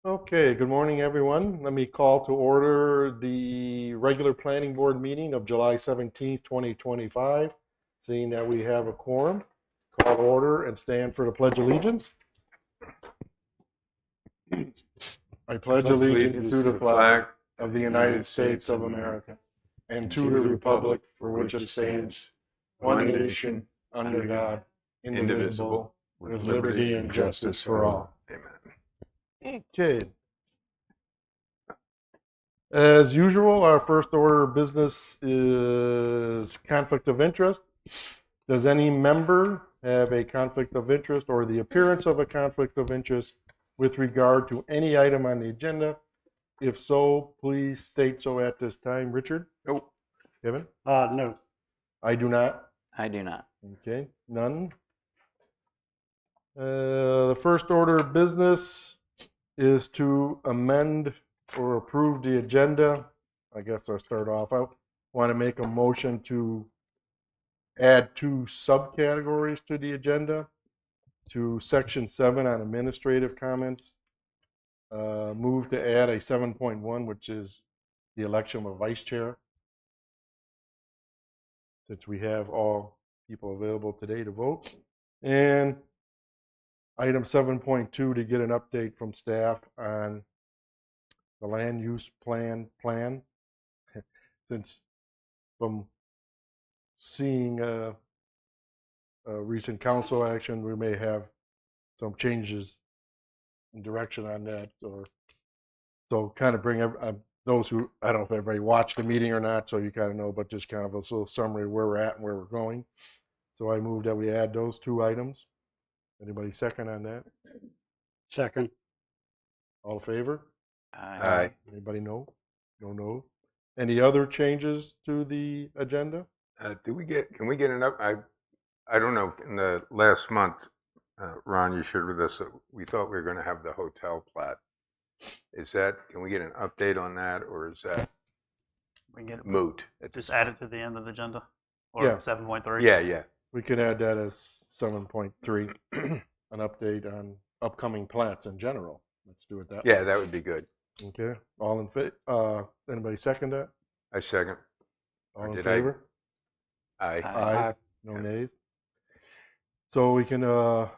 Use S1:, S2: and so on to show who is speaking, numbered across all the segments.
S1: Okay, good morning, everyone. Let me call to order the regular planning board meeting of July 17th, 2025. Seeing that we have a quorum, call to order and stand for the Pledge of Allegiance. I pledge allegiance to the flag of the United States of America and to the republic for which it stands, one nation, under God, indivisible, with liberty and justice for all.
S2: Amen.
S1: Okay. As usual, our first order of business is conflict of interest. Does any member have a conflict of interest or the appearance of a conflict of interest with regard to any item on the agenda? If so, please state so at this time. Richard?
S2: Nope.
S1: Kevin?
S3: No.
S1: I do not.
S4: I do not.
S1: Okay, none. The first order of business is to amend or approve the agenda. I guess I'll start off. I want to make a motion to add two subcategories to the agenda, to section 7 on administrative comments. Move to add a 7.1, which is the election of a vice chair, since we have all people available today to vote. And item 7.2 to get an update from staff on the land use plan, since from seeing recent council action, we may have some changes in direction on that, or so kind of bring those who, I don't know if everybody watched the meeting or not, so you kind of know, but just kind of a little summary of where we're at and where we're going. So I move that we add those two items. Anybody second on that?
S3: Second.
S1: All in favor?
S2: Aye.
S1: Anybody no? No. Any other changes to the agenda?
S2: Can we get an up? I don't know if in the last month, Ron, you shared with us that we thought we were going to have the hotel plat. Can we get an update on that, or is that
S5: We can get it,
S2: moot?
S5: just add it to the end of the agenda, or
S1: Yeah.
S5: 7.3.
S2: Yeah.
S1: We could add that as 7.3, an update on upcoming plats in general. Let's do it that way.
S2: Yeah, that would be good.
S1: Okay, all in favor? Anybody second that?
S2: I second.
S1: All in
S2: did
S1: favor?
S2: Aye.
S1: Aye. No nays. So we can, I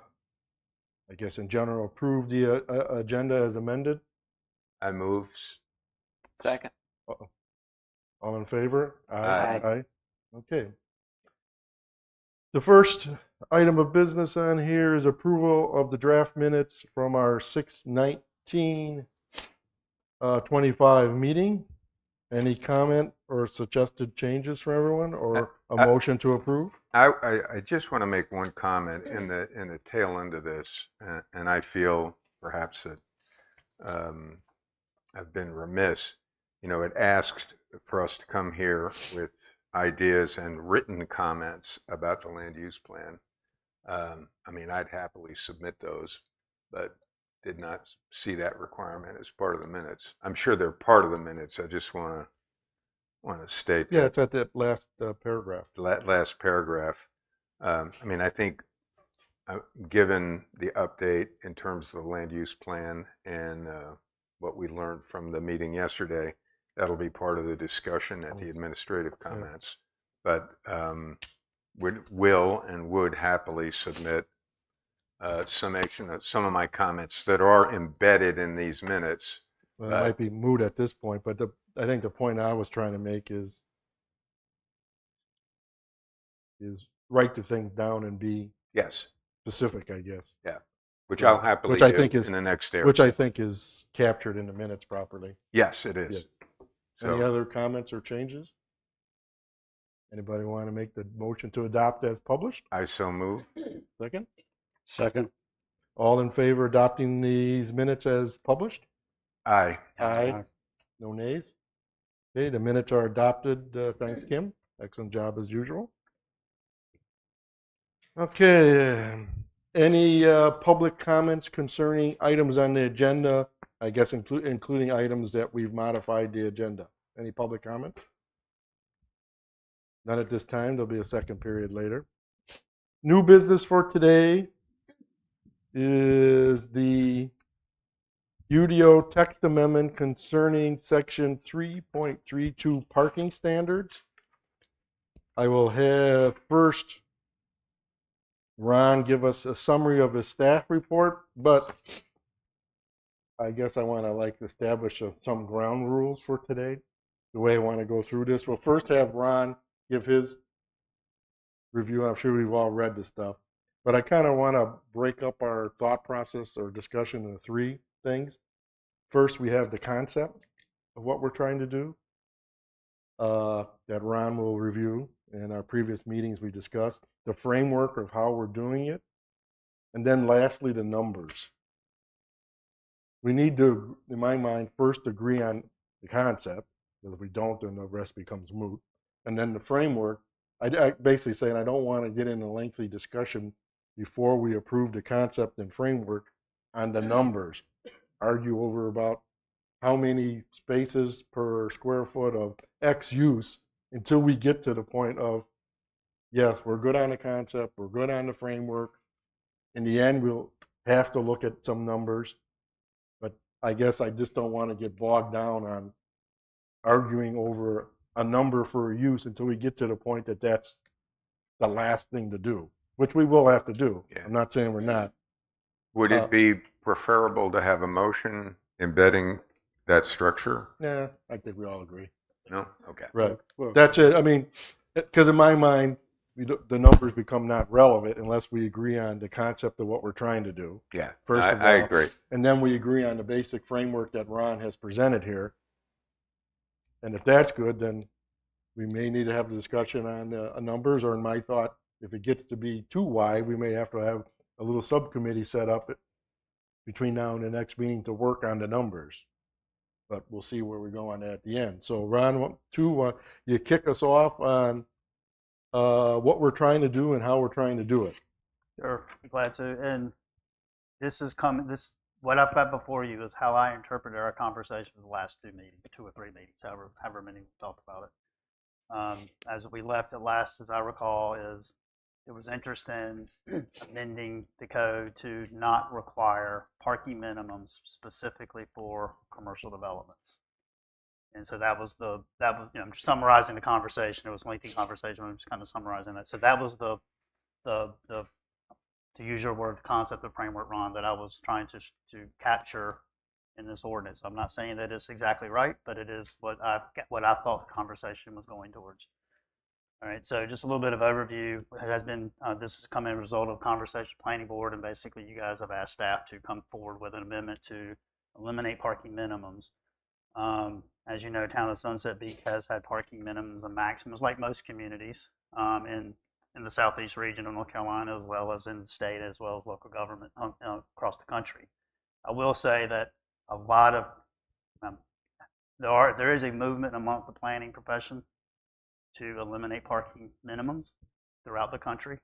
S1: guess in general, approve the agenda as amended.
S2: I move.
S4: Second.
S1: All in favor?
S2: Aye.
S1: Okay. The first item of business on here is approval of the draft minutes from our 6/19/25 meeting. Any comment or suggested changes for everyone, or a motion to approve?
S2: I just want to make one comment in the tail end of this, and I feel perhaps that I've been remiss. It asked for us to come here with ideas and written comments about the land use plan. I'd happily submit those, but did not see that requirement as part of the minutes. I'm sure they're part of the minutes. I just want to state
S1: Yeah,
S2: that
S1: it's at that last paragraph.
S2: last paragraph. I think given the update in terms of the land use plan and what we learned from the meeting yesterday, that'll be part of the discussion at the administrative comments. But will and would happily submit summation of some of my comments that are embedded in these minutes.
S1: Well, it might be moot at this point, but I think the point I was trying to make is write the things down and be
S2: Yes,
S1: specific, I guess.
S2: which I'll happily
S1: Which I
S2: do
S1: think is-
S2: in the next day.
S1: Which I think is captured in the minutes properly.
S2: Yes, it is.
S1: Any
S2: So
S1: other comments or changes? Anybody want to make the motion to adopt as published?
S2: I so move.
S1: Second?
S3: Second.
S1: All in favor of adopting these minutes as published?
S2: Aye.
S1: Aye. No nays? Okay, the minutes are adopted. Thanks, Kim. Excellent job as usual. Okay, any public comments concerning items on the agenda? I guess including items that we've modified the agenda. Any public comments? None at this time. There'll be a second period later. New business for today is the UDO text amendment concerning section 3.32 parking standards. I will have first Ron give us a summary of his staff report, but I guess I want to establish some ground rules for today, the way I want to go through this. We'll first have Ron give his review. I'm sure we've all read the stuff, but I kind of want to break up our thought process or discussion into three things. First, we have the concept of what we're trying to do that Ron will review. In our previous meetings, we discussed the framework of how we're doing it. And then lastly, the numbers. We need to, in my mind, first agree on the concept, because if we don't, then the rest becomes moot. And then the framework, I basically saying I don't want to get in a lengthy discussion before we approve the concept and framework on the numbers. Argue over about how many spaces per square foot of X use until we get to the point of, yes, we're good on the concept, we're good on the framework. In the end, we'll have to look at some numbers. But I guess I just don't want to get bogged down on arguing over a number for a use until we get to the point that that's the last thing to do, which we will have to do.
S2: Yeah.
S1: I'm not saying we're not.
S2: Would it be preferable to have a motion embedding that structure?
S1: Nah, I think we all agree.
S2: No? Okay.
S1: Right.
S3: Well,
S1: That's it. I mean, because in my mind, the numbers become not relevant unless we agree on the concept of what we're trying to do.
S2: Yeah,
S1: First of
S2: I
S1: all,
S2: agree.
S1: And then we agree on the basic framework that Ron has presented here. And if that's good, then we may need to have a discussion on numbers, or in my thought, if it gets to be too wide, we may have to have a little subcommittee set up between now and the next meeting to work on the numbers. But we'll see where we go on that at the end. So Ron, you kick us off on what we're trying to do and how we're trying to do it.
S5: Sure, I'm glad to. And this is coming. What I've got before you is how I interpreted our conversation in the last two or three meetings, however many we talked about it. As we left at last, as I recall, is there was interest in amending the code to not require parking minimums specifically for commercial developments. And so that was I'm just summarizing the conversation. It was a lengthy conversation. I'm just kind of summarizing that. So that was the to use your word, the concept of framework, Ron, that I was trying to capture in this ordinance. I'm not saying that it's exactly right, but it is what I thought the conversation was going towards. All right, so just a little bit of overview. It has been this has come as a result of conversation planning board, and basically you guys have asked staff to come forward with an amendment to eliminate parking minimums. As you know, Town of Sunset Beach has had parking minimums and maximums, like most communities in the southeast region of North Carolina, as well as in the state, as well as local government across the country. I will say that a lot of there is a movement among the planning profession to eliminate parking minimums throughout the country.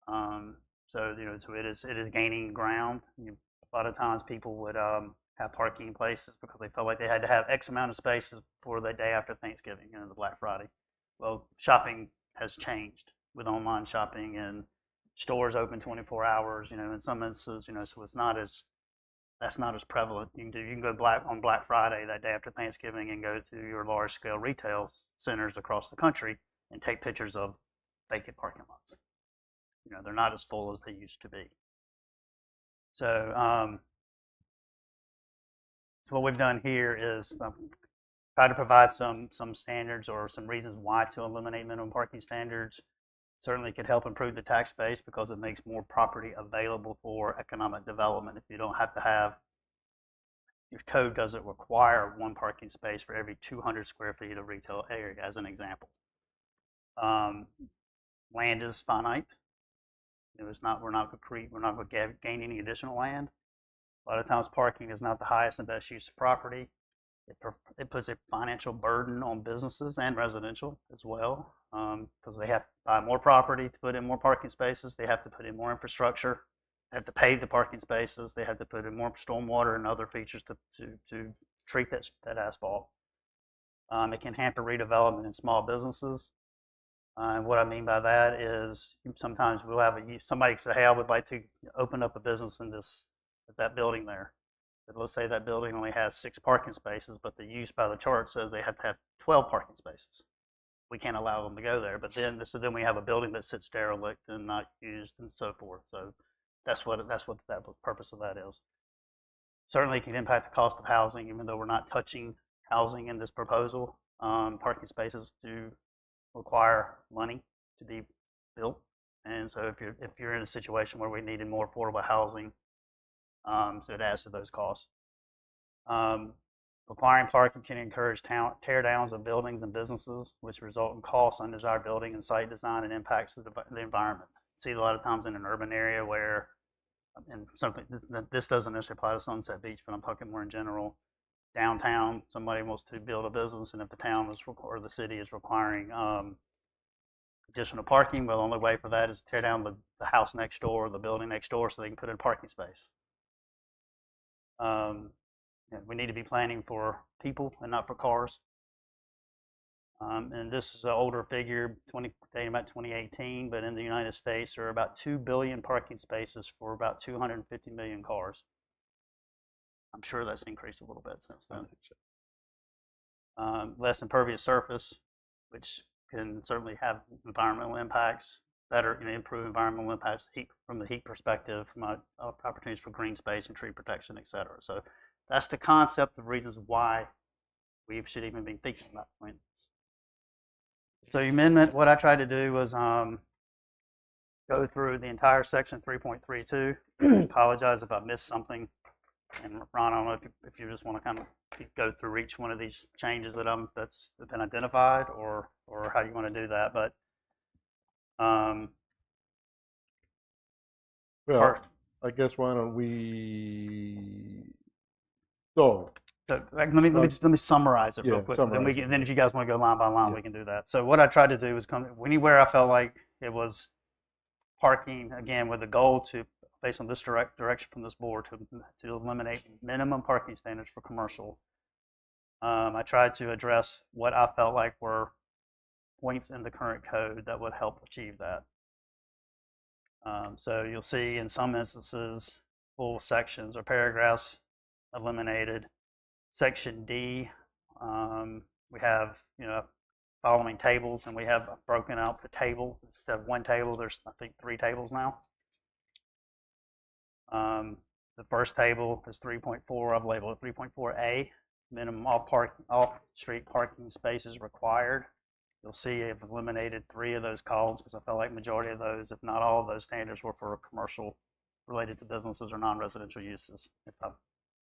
S5: So it is gaining ground. A lot of times people would have parking places because they felt like they had to have X amount of spaces for the day after Thanksgiving, the Black Friday. Well, shopping has changed with online shopping and stores open 24 hours. In some instances, so that's not as prevalent. You can go on Black Friday that day after Thanksgiving and go to your large scale retail centers across the country and take pictures of vacant parking lots. They're not as full as they used to be. So what we've done here is try to provide some standards or some reasons why to eliminate minimum parking standards. Certainly could help improve the tax base because it makes more property available for economic development. If you don't have to have, your code doesn't require one parking space for every 200 square feet of retail area, as an example. Land is finite. We're not going to gain any additional land. A lot of times parking is not the highest and best use of property. It puts a financial burden on businesses and residential as well, because they have to buy more property to put in more parking spaces. They have to put in more infrastructure. They have to pave the parking spaces. They have to put in more stormwater and other features to treat that asphalt. It can hamper redevelopment in small businesses. And what I mean by that is sometimes we'll have somebody say, "Hey, I would like to open up a business in that building there." that let's say that building only has 6 parking spaces, but the use by the chart says they have to have 12 parking spaces. We can't allow them to go there. But then we have a building that sits derelict and not used and so forth. So that's what the purpose of that is. Certainly it can impact the cost of housing, even though we're not touching housing in this proposal. Parking spaces do require money to be built. And so if you're in a situation where we needed more affordable housing, so it adds to those costs. Requiring parking can encourage tear downs of buildings and businesses, which result in costs, undesired building and site design, and impacts the environment. See a lot of times in an urban area where, and something this doesn't necessarily apply to Sunset Beach, but I'm talking more in general. Downtown, somebody wants to build a business, and if the town or the city is requiring additional parking, well, the only way for that is to tear down the house next door or the building next door so they can put in a parking space. We need to be planning for people and not for cars. And this is an older figure, dating about 2018, but in the United States, there are about 2 billion parking spaces for about 250 million cars. I'm sure that's increased a little bit since then. Less impervious surface, which can certainly have environmental impacts, improve environmental impacts from the heat perspective, from opportunities for green space and tree protection, et cetera. So that's the concept of reasons why we should even be thinking about doing this. So the amendment, what I tried to do was go through the entire section 3.32. Apologize if I missed something. And Ron, I don't know if you just want to kind of go through each one of these changes that's been identified, or how you want to do that. But
S1: Well, I guess why don't we? So
S5: let me summarize it real quick.
S1: summarize
S5: Then if you guys want to go line by line,
S1: Yeah.
S5: we can do that. So what I tried to do was come anywhere I felt like it was parking, again, with the goal to, based on this direction from this board, to eliminate minimum parking standards for commercial. I tried to address what I felt like were points in the current code that would help achieve that. So you'll see in some instances, full sections or paragraphs eliminated. Section D, we have following tables, and we have broken out the table. Instead of one table, there's I think 3 tables now. The first table is 3.4. I've labeled it 3.4A. Minimum all street parking spaces required. You'll see I've eliminated 3 of those columns because I felt like majority of those, if not all of those standards, were for commercial related to businesses or non-residential uses. If I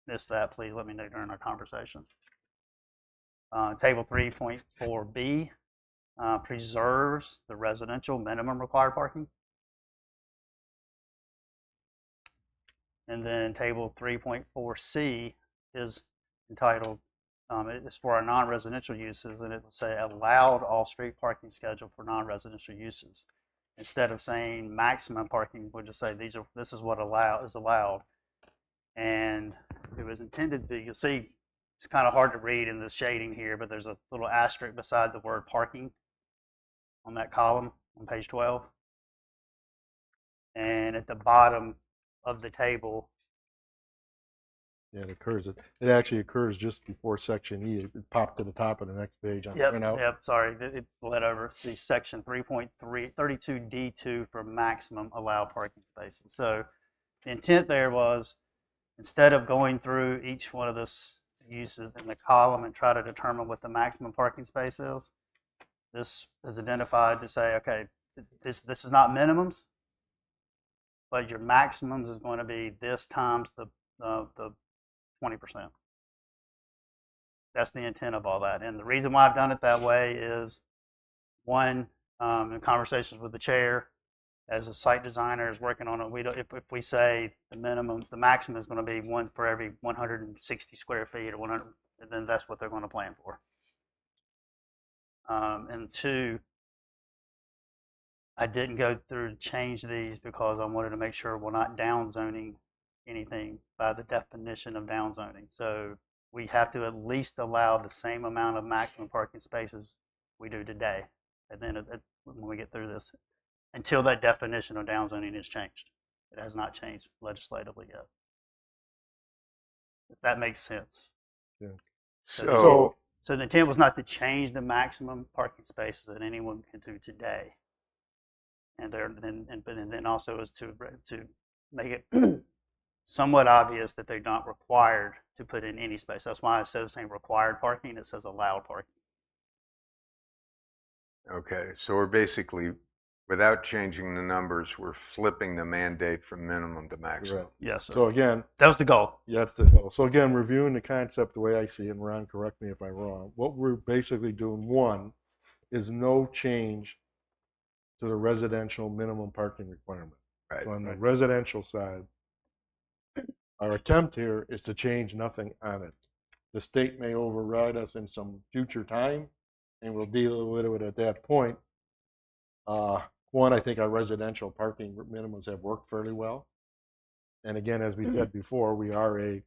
S5: missed that, please let me know during our conversation. Table 3.4B preserves the residential minimum required parking. And then table 3.4C is entitled, it's for our non-residential uses, and it will say allowed off-street parking schedule for non-residential uses. Instead of saying maximum parking, we'll just say this is what is allowed. And it was intended to be, you'll see, it's kind of hard to read in the shading here, but there's a little asterisk beside the word parking on that column on page 12. And at the bottom of the table,
S1: yeah, it occurs. It actually occurs just before section E. It popped to the top of the next page on the printout.
S5: Yep, sorry, it bled over. See section 3.32D2 for maximum allowed parking spaces. So the intent there was, instead of going through each one of this uses in the column and try to determine what the maximum parking space is, this is identified to say, okay, this is not minimums, but your maximums is going to be this times the 20%. That's the intent of all that. And the reason why I've done it that way is, one, in conversations with the chair, as a site designer is working on it, if we say the maximum is going to be 1 for every 160 square feet or 100, then that's what they're going to plan for. And 2, I didn't go through and change these because I wanted to make sure we're not down zoning anything by the definition of down zoning. So we have to at least allow the same amount of maximum parking spaces we do today. And then when we get through this, until that definition of down zoning is changed. It has not changed legislatively yet. If that makes sense.
S2: So,
S5: So the intent was not to change the maximum parking spaces that anyone can do today. And then also is to make it somewhat obvious that they're not required to put in any space. That's why instead of saying required parking, it says allowed parking.
S2: okay, so we're basically, without changing the numbers, we're flipping the mandate from minimum to maximum.
S1: Right.
S5: Yes, sir.
S1: So again,
S5: That was the goal.
S1: yeah, that's the goal. So again, reviewing the concept the way I see it, and Ron, correct me if I'm wrong. What we're basically doing, one, is no change to the residential minimum parking requirement.
S2: Right.
S1: So on the residential side, our attempt here is to change nothing on it. The state may override us in some future time, and we'll deal with it at that point. One, I think our residential parking minimums have worked fairly well. And again, as we said before, we are a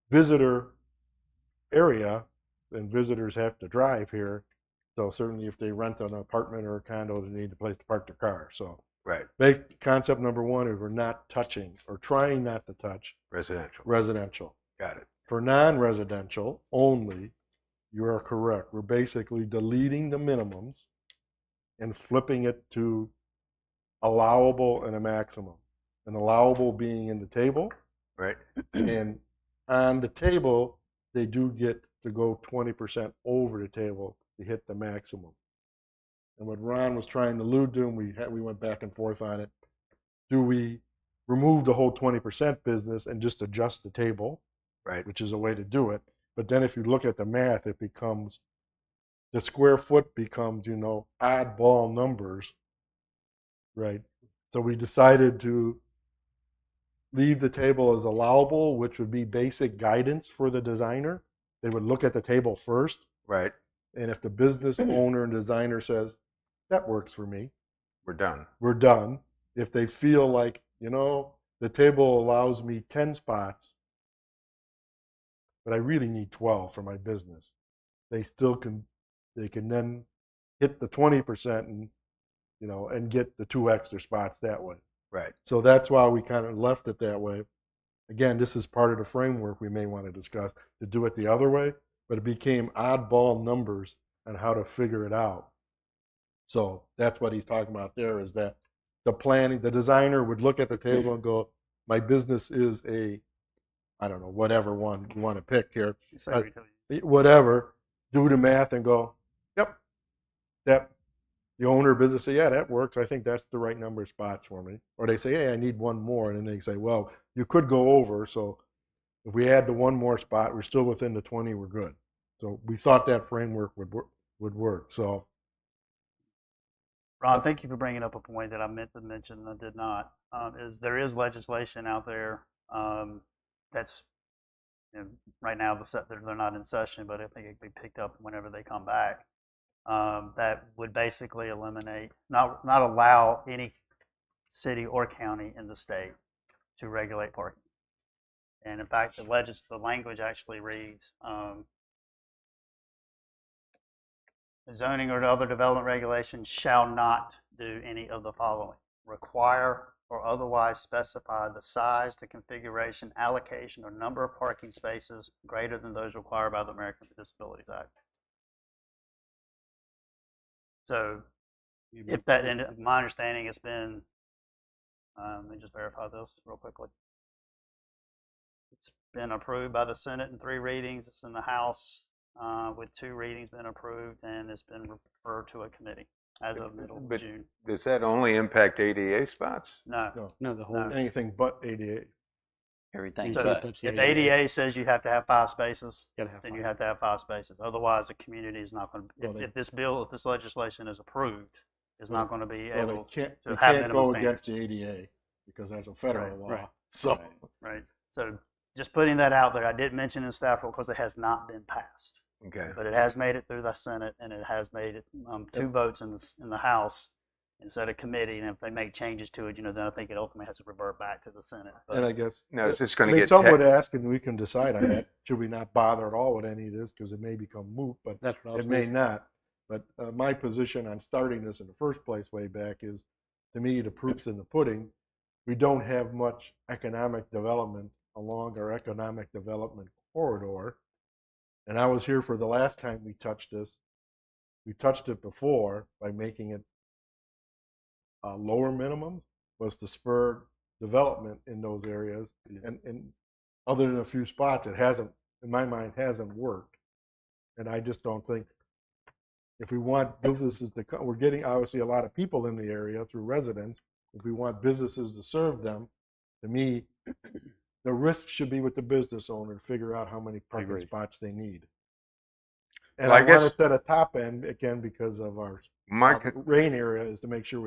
S1: visitor area, and visitors have to drive here. So certainly if they rent an apartment or a condo, they need a place to park their car. So
S2: Right.
S1: concept number one is we're not touching or trying not to touch
S2: Residential.
S1: residential.
S2: Got it.
S1: For non-residential only, you are correct. We're basically deleting the minimums and flipping it to allowable and a maximum. An allowable being in the table,
S2: Right.
S1: and on the table, they do get to go 20% over the table to hit the maximum. And what Ron was trying to allude to, and we went back and forth on it, do we remove the whole 20% business and just adjust the table,
S2: Right.
S1: which is a way to do it. But then if you look at the math, it becomes, the square foot becomes, oddball numbers, right? So we decided to leave the table as allowable, which would be basic guidance for the designer. They would look at the table first,
S2: Right.
S1: and if the business owner and designer says, that works for me,
S2: We're done.
S1: we're done. If they feel like, the table allows me 10 spots, but I really need 12 for my business, they can then hit the 20% and get the 2 extra spots that way.
S2: Right.
S1: So that's why we kind of left it that way. Again, this is part of the framework we may want to discuss to do it the other way, but it became oddball numbers on how to figure it out. So that's what he's talking about there, is that the designer would look at the table and go, my business is I don't know, whatever one you want to pick here, whatever, do the math and go, yep, that the owner of business say, yeah, that works. I think that's the right number of spots for me. Or they say, hey, I need one more. And then they say, well, you could go over. So if we add the one more spot, we're still within the 20, we're good. So we thought that framework would work. So,
S5: Ron, thank you for bringing up a point that I meant to mention and I did not. Is there is legislation out there that's right now they're not in session, but I think it'll be picked up whenever they come back. That would basically eliminate, not allow any city or county in the state to regulate parking. And in fact, the language actually reads, zoning or other development regulations shall not do any of the following: require or otherwise specify the size, the configuration, allocation, or number of parking spaces greater than those required by the Americans with Disabilities Act. So if that, and my understanding has been, let me just verify this real quickly. It's been approved by the Senate in 3 readings. It's in the House with 2 readings been approved, and it's been referred to a committee as of middle of June.
S2: Does that only impact ADA spots?
S5: No.
S3: No, the whole.
S1: anything but ADA.
S4: Everything
S5: So
S4: but.
S5: if ADA says you have to have 5 spaces,
S3: Gotta have
S5: then
S3: fun.
S5: you have to have 5 spaces. Otherwise, the community is not going to.
S1: Well,
S5: If this legislation is approved, is not going to be
S1: Well,
S5: able
S1: they can't
S5: to have minimum
S1: go
S5: standards.
S1: against the ADA because that's a federal
S5: Right,
S1: law.
S3: right.
S1: So,
S5: Right. So just putting that out there. I did mention in staff report because it has not been passed,
S2: Okay.
S5: but it has made it through the Senate, and it has made it 2 votes in the House instead of committee. And if they make changes to it, then I think it ultimately has to revert back to the Senate. But
S1: and I guess
S2: Now, is this going to get
S1: some would ask, and we can decide on that. Should we not bother at all with any of this because it may become moot, but
S3: That's what I was
S1: it may
S3: thinking.
S1: not. But my position on starting this in the first place way back is, to me, the proof's in the pudding. We don't have much economic development along our economic development corridor. And I was here for the last time we touched this. We touched it before by making it lower minimums, was to spur development in those areas. And other than a few spots, it hasn't, in my mind, hasn't worked. And I just don't think, if we want businesses to come, we're getting obviously a lot of people in the area through residents. If we want businesses to serve them, to me, the risk should be with the business owner to figure out how many parking
S3: Agreed.
S1: spots they need. And
S2: Well, I
S1: I want
S2: guess-
S1: to set a top end again because of our
S2: My, con-
S1: rain area, is to make sure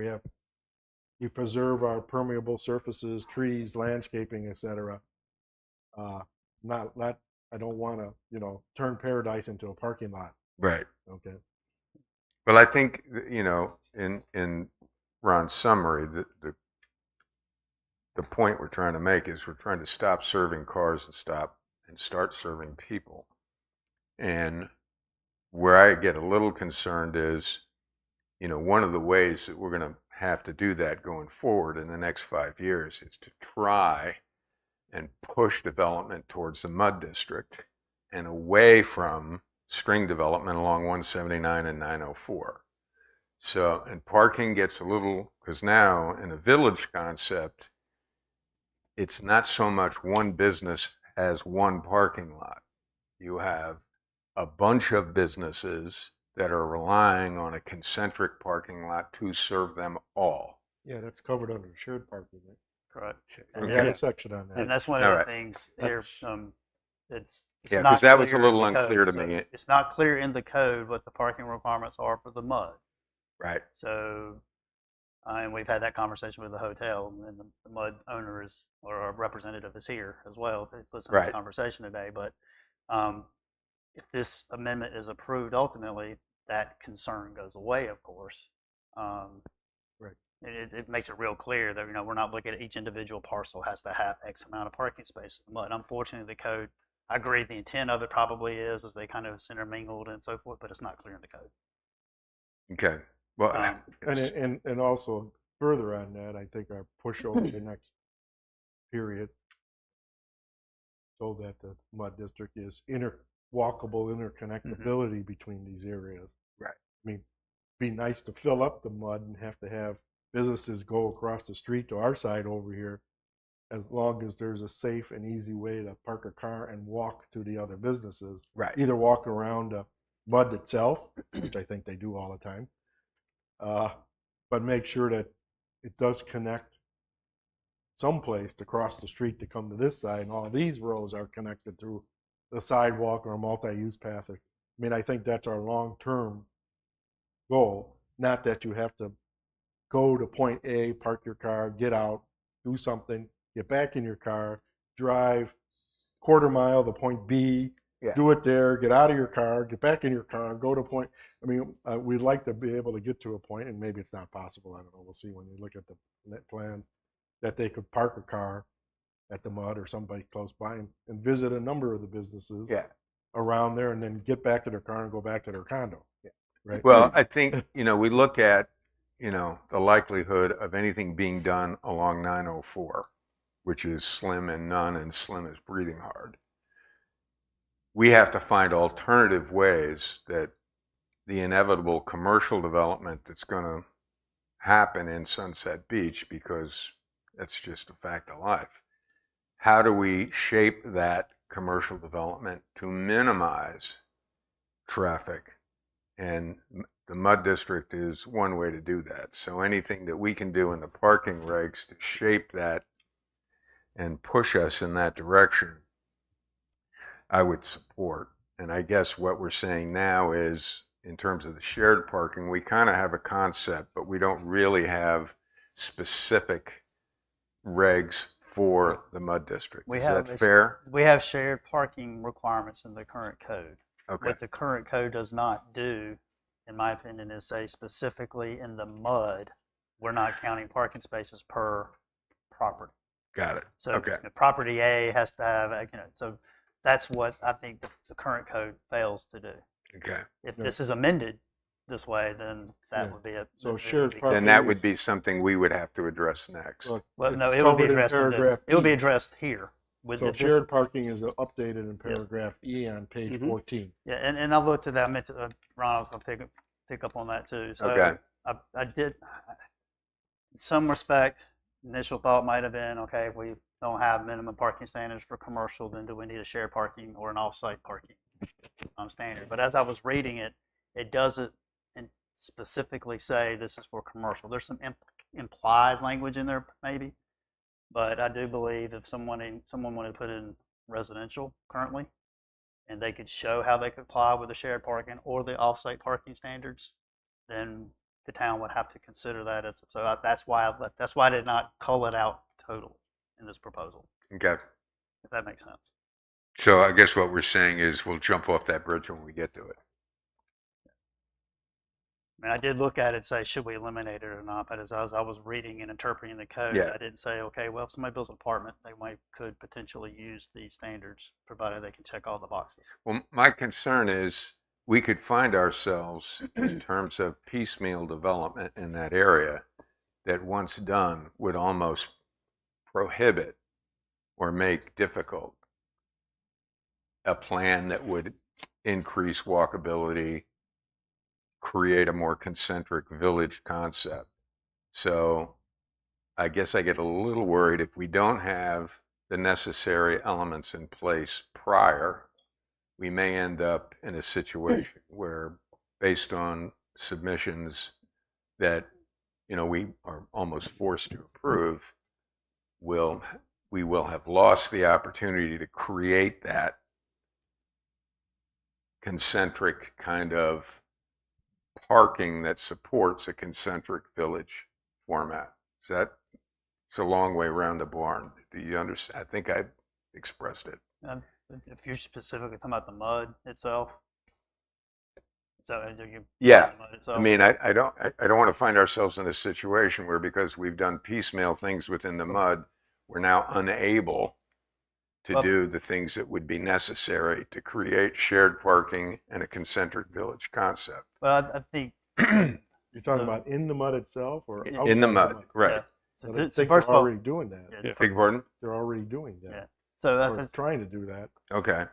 S1: we preserve our permeable surfaces, trees, landscaping, etc. Not I don't want to turn paradise into a parking lot.
S2: right.
S1: Okay.
S2: Well, I think, in Ron's summary, the point we're trying to make is we're trying to stop serving cars and start serving people. And where I get a little concerned is, one of the ways that we're going to have to do that going forward in the next 5 years is to try and push development towards the Mud District and away from string development along 179 and 904. So, and parking gets a little, because now in a village concept, it's not so much one business has one parking lot. You have a bunch of businesses that are relying on a concentric parking lot to serve them all.
S1: Yeah, that's covered under shared parking. Right?
S5: Correct.
S1: We
S2: Okay.
S1: had a section on that.
S5: And that's one of
S2: All
S5: the
S2: right.
S5: things here. It's
S2: Yeah,
S5: not
S2: 'cause that was a
S5: clear in
S2: little
S5: the
S2: unclear
S5: code.
S2: to me.
S5: It's not clear in the code what the parking requirements are for the mud.
S2: Right.
S5: So, and we've had that conversation with the hotel, and the mud owner or our representative is here as well to listen to
S2: Right.
S5: this conversation today. But if this amendment is approved, ultimately that concern goes away, of course.
S1: Right.
S5: It makes it real clear that we're not looking at each individual parcel has to have X amount of parking spaces. But unfortunately, the code, I agree, the intent of it probably is they kind of intermingled and so forth, but it's not clear in the code.
S2: Okay. Well,
S1: And also further on that, I think our push over the next period, so that the Mud District is walkable interconnectability between these areas.
S2: Right.
S1: I mean, be nice to fill up the mud and have to have businesses go across the street to our side over here, as long as there's a safe and easy way to park a car and walk to the other businesses.
S2: right.
S1: Either walk around the mud itself, which I think they do all the time, but make sure that it does connect someplace to cross the street to come to this side, and all these rows are connected through the sidewalk or a multi-use path. I mean, I think that's our long-term goal, not that you have to go to point A, park your car, get out, do something, get back in your car, drive quarter mile to point B,
S2: Yeah.
S1: do it there, get out of your car, get back in your car, go to point. I mean, we'd like to be able to get to a point, and maybe it's not possible. I don't know. We'll see when you look at the net plans, that they could park a car at the mud or somebody close by and visit a number of the businesses
S2: Yeah.
S1: around there, and then get back to their car and go back to their condo.
S2: Yeah.
S1: Right.
S2: Well, I think, we look at, the likelihood of anything being done along 904, which is slim and none, and slim is breathing hard. We have to find alternative ways that the inevitable commercial development that's going to happen in Sunset Beach, because that's just a fact of life. How do we shape that commercial development to minimize traffic? And the Mud District is one way to do that. So anything that we can do in the parking regs to shape that and push us in that direction, I would support. And I guess what we're saying now is, in terms of the shared parking, we kind of have a concept, but we don't really have specific regs for the Mud District. Is that fair?
S5: We have shared parking requirements in the current code.
S2: Okay.
S5: What the current code does not do, in my opinion, is say specifically in the mud, we're not counting parking spaces per property.
S2: Got it.
S5: So
S2: Okay.
S5: property A has to have, so that's what I think the current code fails to do.
S2: Okay.
S5: If
S1: Yeah.
S5: this is amended this way, then that
S1: Yeah.
S5: would be a.
S1: So
S5: it would
S1: shared
S5: be-
S1: parking-
S2: Then that would be something we would have to address next.
S1: Look,
S5: Well, no,
S1: it's
S5: it will be
S1: covered in
S5: addressed.
S1: paragraph
S5: It will be
S1: E.
S5: addressed here. with
S1: So
S5: the
S1: shared parking is updated in
S5: Yes.
S1: paragraph E on page
S3: Mhm.
S1: 14.
S5: Yeah, and I looked at that. I meant to, Ron, I was going to pick up on that too. So
S2: Okay.
S5: I did, in some respect, initial thought might have been, okay, if we don't have minimum parking standards for commercial, then do we need a shared parking or an off-site parking standard? But as I was reading it, it doesn't specifically say this is for commercial. There's some implied language in there maybe, but I do believe if someone wanted to put in residential currently, and they could show how they could apply with the shared parking or the off-site parking standards, then the town would have to consider that as so. That's why I did not call it out total in this proposal.
S2: Okay.
S5: If that makes sense.
S2: So I guess what we're saying is we'll jump off that bridge when we get to it.
S5: I mean, I did look at it and say, should we eliminate it or not? But as I was reading and interpreting the code,
S2: Yeah.
S5: I didn't say, okay, well, if somebody builds an apartment, they could potentially use these standards, provided they can check all the boxes.
S2: Well, my concern is we could find ourselves in terms of piecemeal development in that area that once done would almost prohibit or make difficult a plan that would increase walkability, create a more concentric village concept. So I guess I get a little worried if we don't have the necessary elements in place prior, we may end up in a situation where, based on submissions that we are almost forced to approve, we will have lost the opportunity to create that concentric kind of parking that supports a concentric village format. It's a long way around the barn. Do you understand? I think I expressed it.
S5: If you're specifically talking about the mud itself,
S2: Yeah.
S5: the mud itself?
S2: I mean, I don't want to find ourselves in a situation where, because we've done piecemeal things within the mud, we're now unable to do the things that would be necessary to create shared parking and a concentric village concept.
S5: Well, I think
S1: You're talking about in the mud itself or outside
S2: In the
S1: of
S2: mud, right?
S5: yeah.
S1: So
S5: So,
S1: I
S5: so
S1: think
S5: first
S1: they're
S5: of all,
S1: already doing that.
S5: yeah,
S2: Beg your pardon?
S1: They're already doing that.
S5: Yeah. so
S1: Or
S5: that's,
S1: trying to do that.
S2: Okay.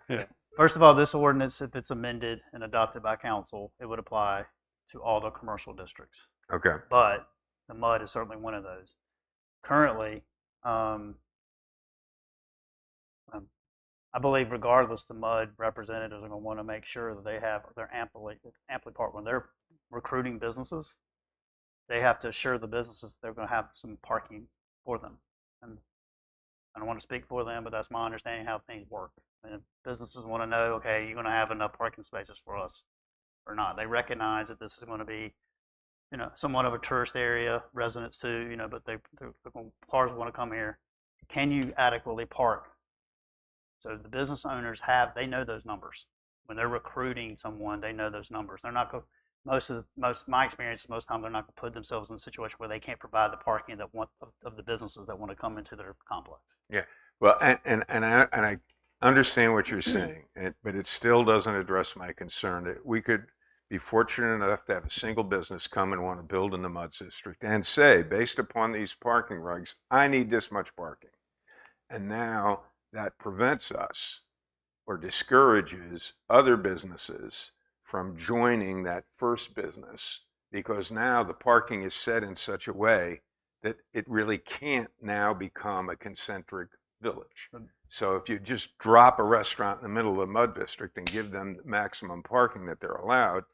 S5: first of all, this ordinance, if it's amended and adopted by council, it would apply to all the commercial districts.
S2: Okay.
S5: But the mud is certainly one of those. Currently, I believe regardless, the mud representatives are going to want to make sure that they're amply part when they're recruiting businesses. They have to assure the businesses they're going to have some parking for them. And I don't want to speak for them, but that's my understanding how things work. And businesses want to know, okay, you're going to have enough parking spaces for us or not. They recognize that this is going to be, somewhat of a tourist area, residents too, but cars want to come here. Can you adequately park? So the business owners they know those numbers. When they're recruiting someone, they know those numbers. They're not going. My experience, most times they're not going to put themselves in a situation where they can't provide the parking of the businesses that want to come into their complex.
S2: Yeah. Well, and I understand what you're saying, but it still doesn't address my concern that we could be fortunate enough to have a single business come and want to build in the mud district and say, based upon these parking regs, I need this much parking. And now that prevents us or discourages other businesses from joining that first business, because now the parking is set in such a way that it really can't now become a concentric village. So if you just drop a restaurant in the middle of the mud district and give them the maximum parking that they're allowed,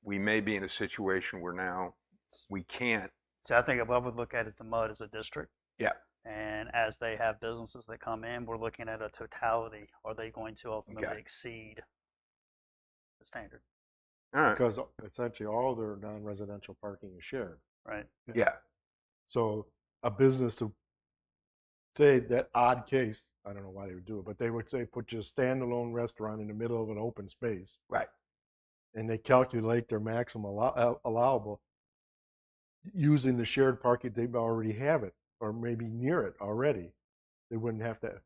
S2: we may be in a situation where now we can't.
S5: So I think what I would look at is the mud as a district.
S2: Yeah.
S5: And as they have businesses that come in, we're looking at a totality. Are they going to ultimately exceed the standard?
S2: All right.
S1: Because essentially all their non-residential parking is shared.
S5: Right.
S2: Yeah.
S1: So a business to say that odd case, I don't know why they would do it, but they would say put your standalone restaurant in the middle of an open space.
S2: Right.
S1: And they calculate their maximum allowable using the shared parking. They already have it, or maybe near it already. They wouldn't have to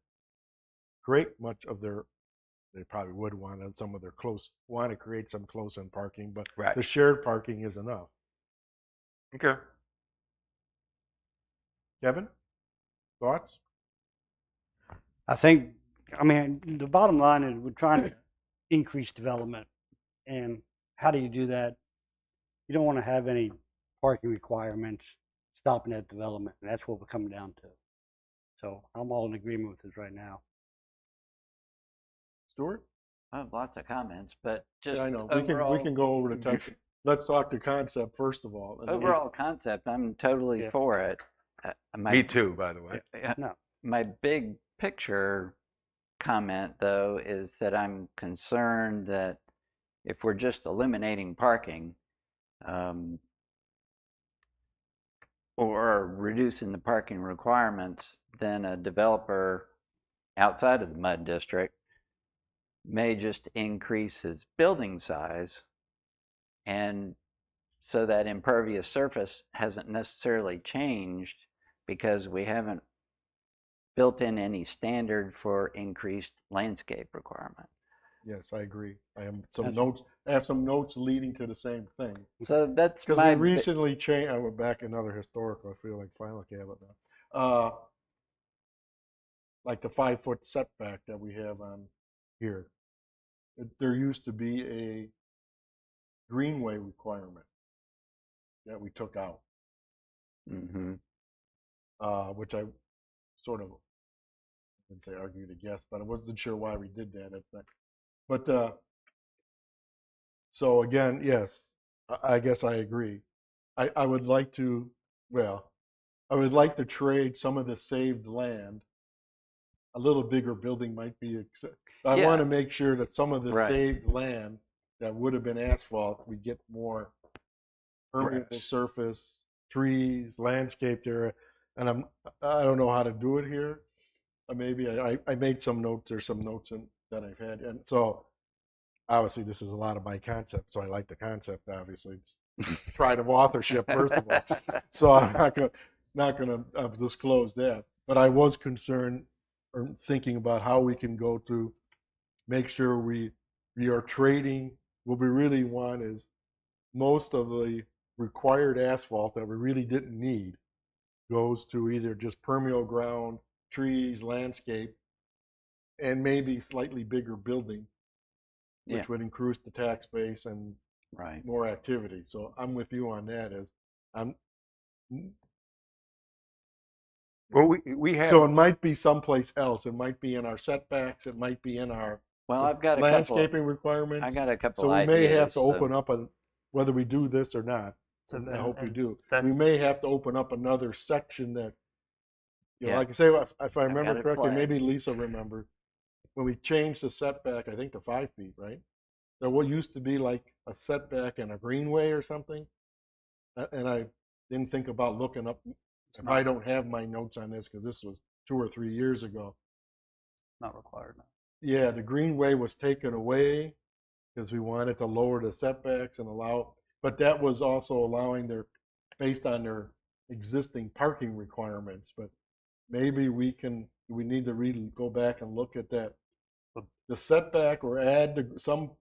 S1: create much of their. They probably would want to create some close-in parking, but
S2: Right.
S1: the shared parking is enough.
S2: Okay.
S1: Kevin, thoughts?
S3: I think, I mean, the bottom line is we're trying to increase development. And how do you do that? You don't want to have any parking requirements stopping that development. And that's what we're coming down to. So I'm all in agreement with this right now.
S1: Stuart?
S4: I have lots of comments, but just
S1: Yeah, I know.
S4: overall,
S1: We can go over the text. Let's talk the concept first of all. and then we-
S4: overall concept, I'm totally
S3: Yeah.
S4: for it.
S2: Me too, by the way.
S3: No.
S4: My big picture comment, though, is that I'm concerned that if we're just eliminating parking or reducing the parking requirements, then a developer outside of the MUD district may just increase his building size, and so that impervious surface hasn't necessarily changed because we haven't built in any standard for increased landscape requirement.
S1: Yes, I agree. I have some
S3: That's-
S1: notes. I have some notes leading to the same thing.
S4: So that's
S1: Because
S4: my
S1: we recently changed. I went back another historical. I feel like file cabinet now. Like the 5-foot setback that we have on here. There used to be a greenway requirement that we took out,
S4: Mhm.
S1: which I sort of, I wouldn't say argued against, but I wasn't sure why we did that. But so again, yes, I guess I agree. I would like to, well, I would like to trade some of the saved land. A little bigger building might be, I
S4: Yeah.
S1: want to make sure that some of the
S4: Right.
S1: saved land that would have been asphalt, we get more permeable
S2: Grass.
S1: surface, trees, landscaped area. And I don't know how to do it here. Maybe I made some notes or some notes that I've had. And so obviously this is a lot of my concept. So I like the concept, obviously. It's pride of authorship, first of all. So I'm not going to disclose that. But I was concerned or thinking about how we can go to make sure we are trading. What we really want is most of the required asphalt that we really didn't need goes to either just permeable ground, trees, landscape, and maybe slightly bigger building, which
S4: Yeah.
S1: would increase the tax base and
S4: Right.
S1: more activity. So I'm with you on that.
S2: Well, we have.
S1: So it might be someplace else. It might be in our setbacks. It might be in our
S4: Well, I've got a couple.
S1: landscaping requirements.
S4: I got a couple
S1: So we
S4: ideas.
S1: may have to open up whether we do this or not.
S5: So,
S1: And I hope we
S5: and
S1: do.
S5: that-
S1: We may have to open up another section that,
S4: Yeah.
S1: like I say, if I
S4: got
S1: remember
S4: it
S1: correctly,
S4: flagged.
S1: maybe Lisa remembered, when we changed the setback, I think to 5 feet, right? There what used to be like a setback and a greenway or something. And I didn't think about looking up. If I don't have my notes on this, because this was 2 or 3 years ago.
S5: Not required. No.
S1: Yeah, the greenway was taken away because we wanted to lower the setbacks and but that was also allowing based on their existing parking requirements. But maybe we need to really go back and look at that, the setback, or add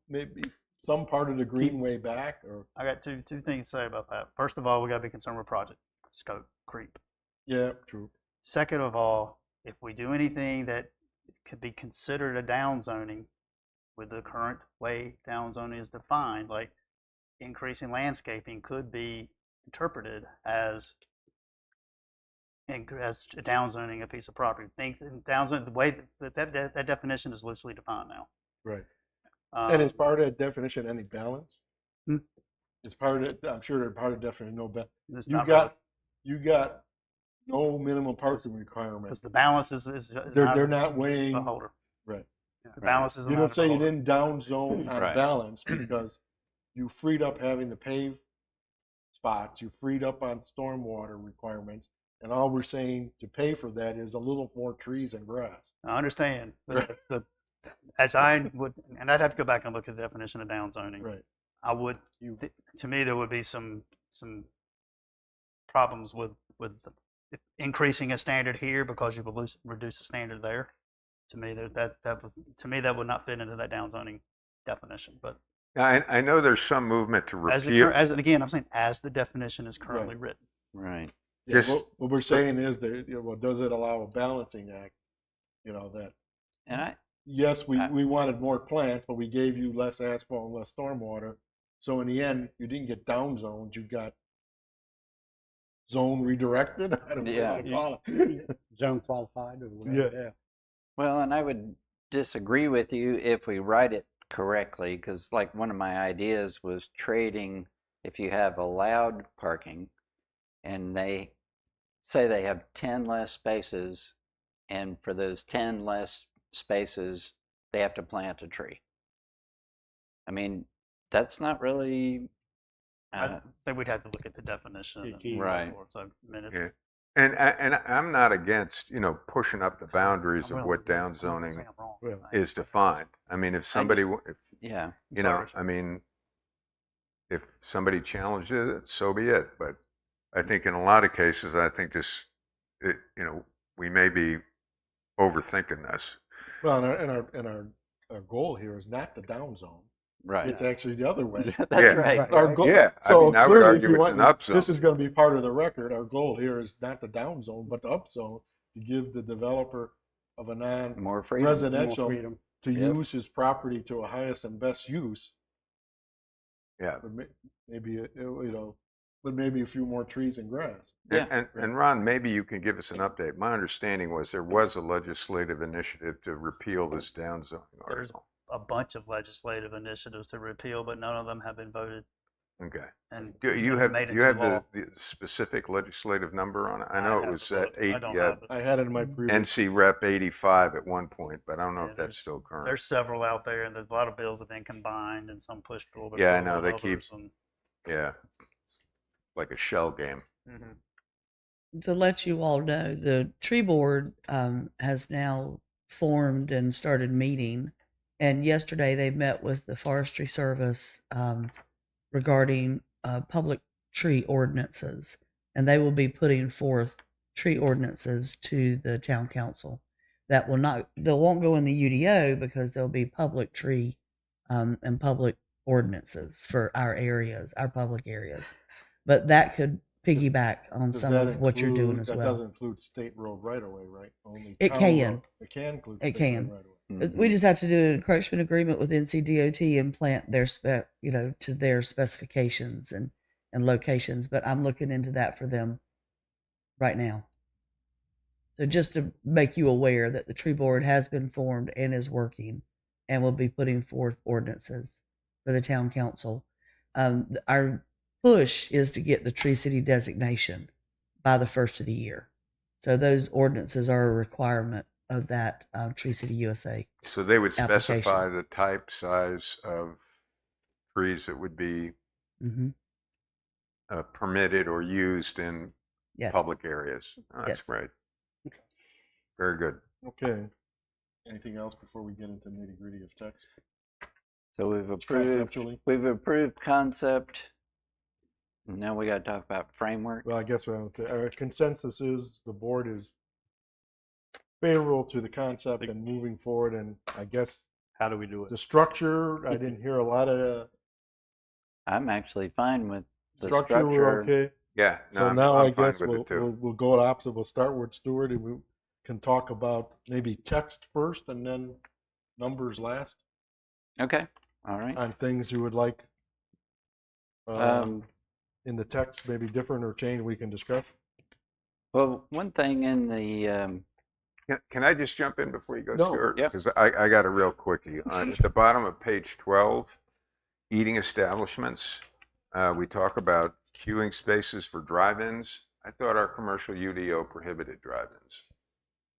S1: maybe some part of the greenway back, or
S5: I got two things to say about that. First of all, we got to be concerned with project scope creep.
S1: yeah, true.
S5: Second of all, if we do anything that could be considered a downzoning with the current way downzoning is defined, like increasing landscaping could be interpreted as downzoning a piece of property. Think downzoning, the way that definition is loosely defined now.
S1: Right. And is
S5: Um,
S1: part of that definition any balance?
S5: Hmm?
S1: It's part of it. I'm sure they're part of the definition. No balance.
S5: it's
S1: You
S5: not
S1: got no minimum parking requirement.
S5: because the balance is
S1: They're not weighing.
S5: beholder.
S1: Right.
S5: The balance is
S1: You don't say you didn't down zone on
S4: Right.
S1: balance because you freed up having to pave spots. You freed up on stormwater requirements, and all we're saying to pay for that is a little more trees and grass.
S5: I understand, but as I would, and I'd have to go back and look at the definition of downzoning.
S1: Right.
S5: I would, to me, there would be some problems with increasing a standard here because you would reduce the standard there. To me, that would not fit into that downzoning definition. But
S2: I know there's some movement to
S5: as
S2: repeal.
S5: and again, I'm saying as the definition is currently written.
S4: Right.
S1: Yeah,
S2: Just-
S1: what we're saying is that, well, does it allow a balancing act? that,
S4: And I,
S1: yes,
S4: I-
S1: we wanted more plants, but we gave you less asphalt and less stormwater. So in the end, you didn't get down zoned, you got zone redirected. I don't know
S4: Yeah.
S1: what to call it.
S3: Zone qualified or whatever. Yeah.
S4: well, and I would disagree with you if we write it correctly, because like one of my ideas was trading, if you have allowed parking and they say they have 10 less spaces, and for those 10 less spaces, they have to plant a tree. I mean, that's not really,
S5: I think we'd have to look at the definition and so
S4: Right.
S5: forth. So, I mean, it's,
S2: Yeah. And I'm not against, pushing up the boundaries
S5: I'm
S2: of
S5: really-
S2: what
S5: I'm
S2: down
S5: not
S2: zoning
S5: saying I'm wrong.
S1: Well,
S2: is defined. I mean, if somebody, if,
S4: yeah.
S5: Sorry.
S2: I mean, if somebody challenges it, so be it. But I think in a lot of cases, I think we may be overthinking this.
S1: Well, and our goal here is not the down zone.
S4: Right.
S1: It's actually the other way.
S4: That's
S2: Yeah.
S4: right.
S1: Our goal,
S2: Yeah, I
S1: so
S2: mean, I would
S1: clearly, if
S2: argue
S1: you
S2: it's
S1: want,
S2: an up zone.
S1: this is going to be part of the record. Our goal here is not the down zone, but the up zone to give the developer of a
S4: More freedom.
S1: non-residential
S3: More freedom.
S1: to
S4: Yep.
S1: use his property to a highest and best use.
S2: Yeah.
S1: But maybe but maybe a few more trees and grass.
S4: Yeah.
S2: And Ron, maybe you can give us an update. My understanding was there was a legislative initiative to repeal this down zoning
S5: There's
S2: article.
S5: a bunch of legislative initiatives to repeal, but none of them have been voted
S2: Okay.
S5: and
S2: Do you have
S5: made
S2: you
S5: into
S2: have
S5: law.
S2: the specific legislative number on it? I
S5: I'd
S2: know it
S5: have
S2: was
S5: to look. I
S2: 8.
S5: don't
S2: You had
S5: have it.
S1: I had it in my previous.
S2: NC Rep 85 at one point, but I don't know
S5: Yeah,
S2: if that's still current.
S5: There's several out there, and there's a lot of bills have been combined, and some pushed a little bit.
S2: Yeah, I
S5: further
S2: know,
S5: than
S2: they keep-
S5: others, and,
S2: Yeah, like a shell game.
S5: mhm.
S6: To let you all know, the tree board has now formed and started meeting. And yesterday they met with the Forestry Service regarding public tree ordinances. And they will be putting forth tree ordinances to the town council that they won't go in the UDO because there'll be public tree and public ordinances for our areas, our public areas. But that could piggyback on
S1: Does
S6: some
S1: that
S6: of what you're doing
S1: include-
S6: as
S1: that
S6: well.
S1: doesn't include state road right away, right? Only
S6: It
S1: town
S6: can.
S1: road. It can include.
S6: It
S1: state
S6: can.
S1: road right away.
S6: We just have to do an encroachment agreement with NCDOT and plant their to their specifications and locations. But I'm looking into that for them right now. So just to make you aware that the tree board has been formed and is working and will be putting forth ordinances for the town council. Our push is to get the Tree City designation by the first of the year. So those ordinances are a requirement of that Tree City USA.
S2: So they would
S6: Application.
S2: specify the type, size of trees that would be
S6: Mm-hmm.
S2: permitted or used in
S6: Yes.
S2: public areas. Oh, that's
S6: Yes.
S2: great. Very good.
S1: Okay. Anything else before we get into nitty gritty of text?
S4: So
S1: Conceptually?
S4: we've approved concept. Now we got to talk about framework.
S1: Well, I guess our consensus is the board is favorable to the concept and moving forward. And I guess
S5: How do we do
S1: the
S5: it?
S1: structure, I didn't hear a lot of
S4: I'm actually fine with the
S1: structure. We're okay.
S2: Yeah. No,
S1: So
S2: I'm,
S1: now
S2: I'm
S1: I
S2: fine
S1: guess
S2: with
S1: we'll,
S2: it too.
S1: we'll go opposite. We'll start with Stuart and we can talk about maybe text first and then numbers last
S4: Okay. All right.
S1: on things you would like in the text, maybe different or change we can discuss.
S4: Well, one thing in the
S2: Can I just jump in before you go,
S1: No.
S2: Stuart?
S4: Yep.
S2: Because I got a real quickie. At the bottom of page 12, eating establishments, we talk about queuing spaces for drive-ins. I thought our commercial UDO prohibited drive-ins.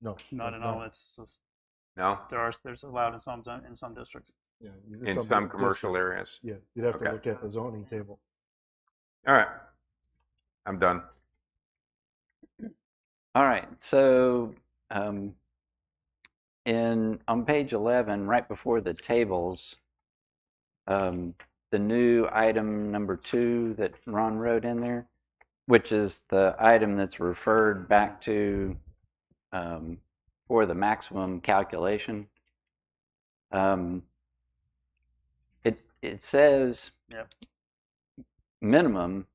S1: No,
S5: Not at all. It's
S2: No?
S5: there's allowed in some districts.
S1: Yeah,
S2: In some commercial areas?
S1: Yeah, you'd have to
S2: Okay.
S1: look at the zoning table.
S2: All right. I'm done.
S4: All right. So on page 11, right before the tables, the new item number 2 that Ron wrote in there, which is the item that's referred back to for the maximum calculation. It says
S5: Yep.
S4: minimum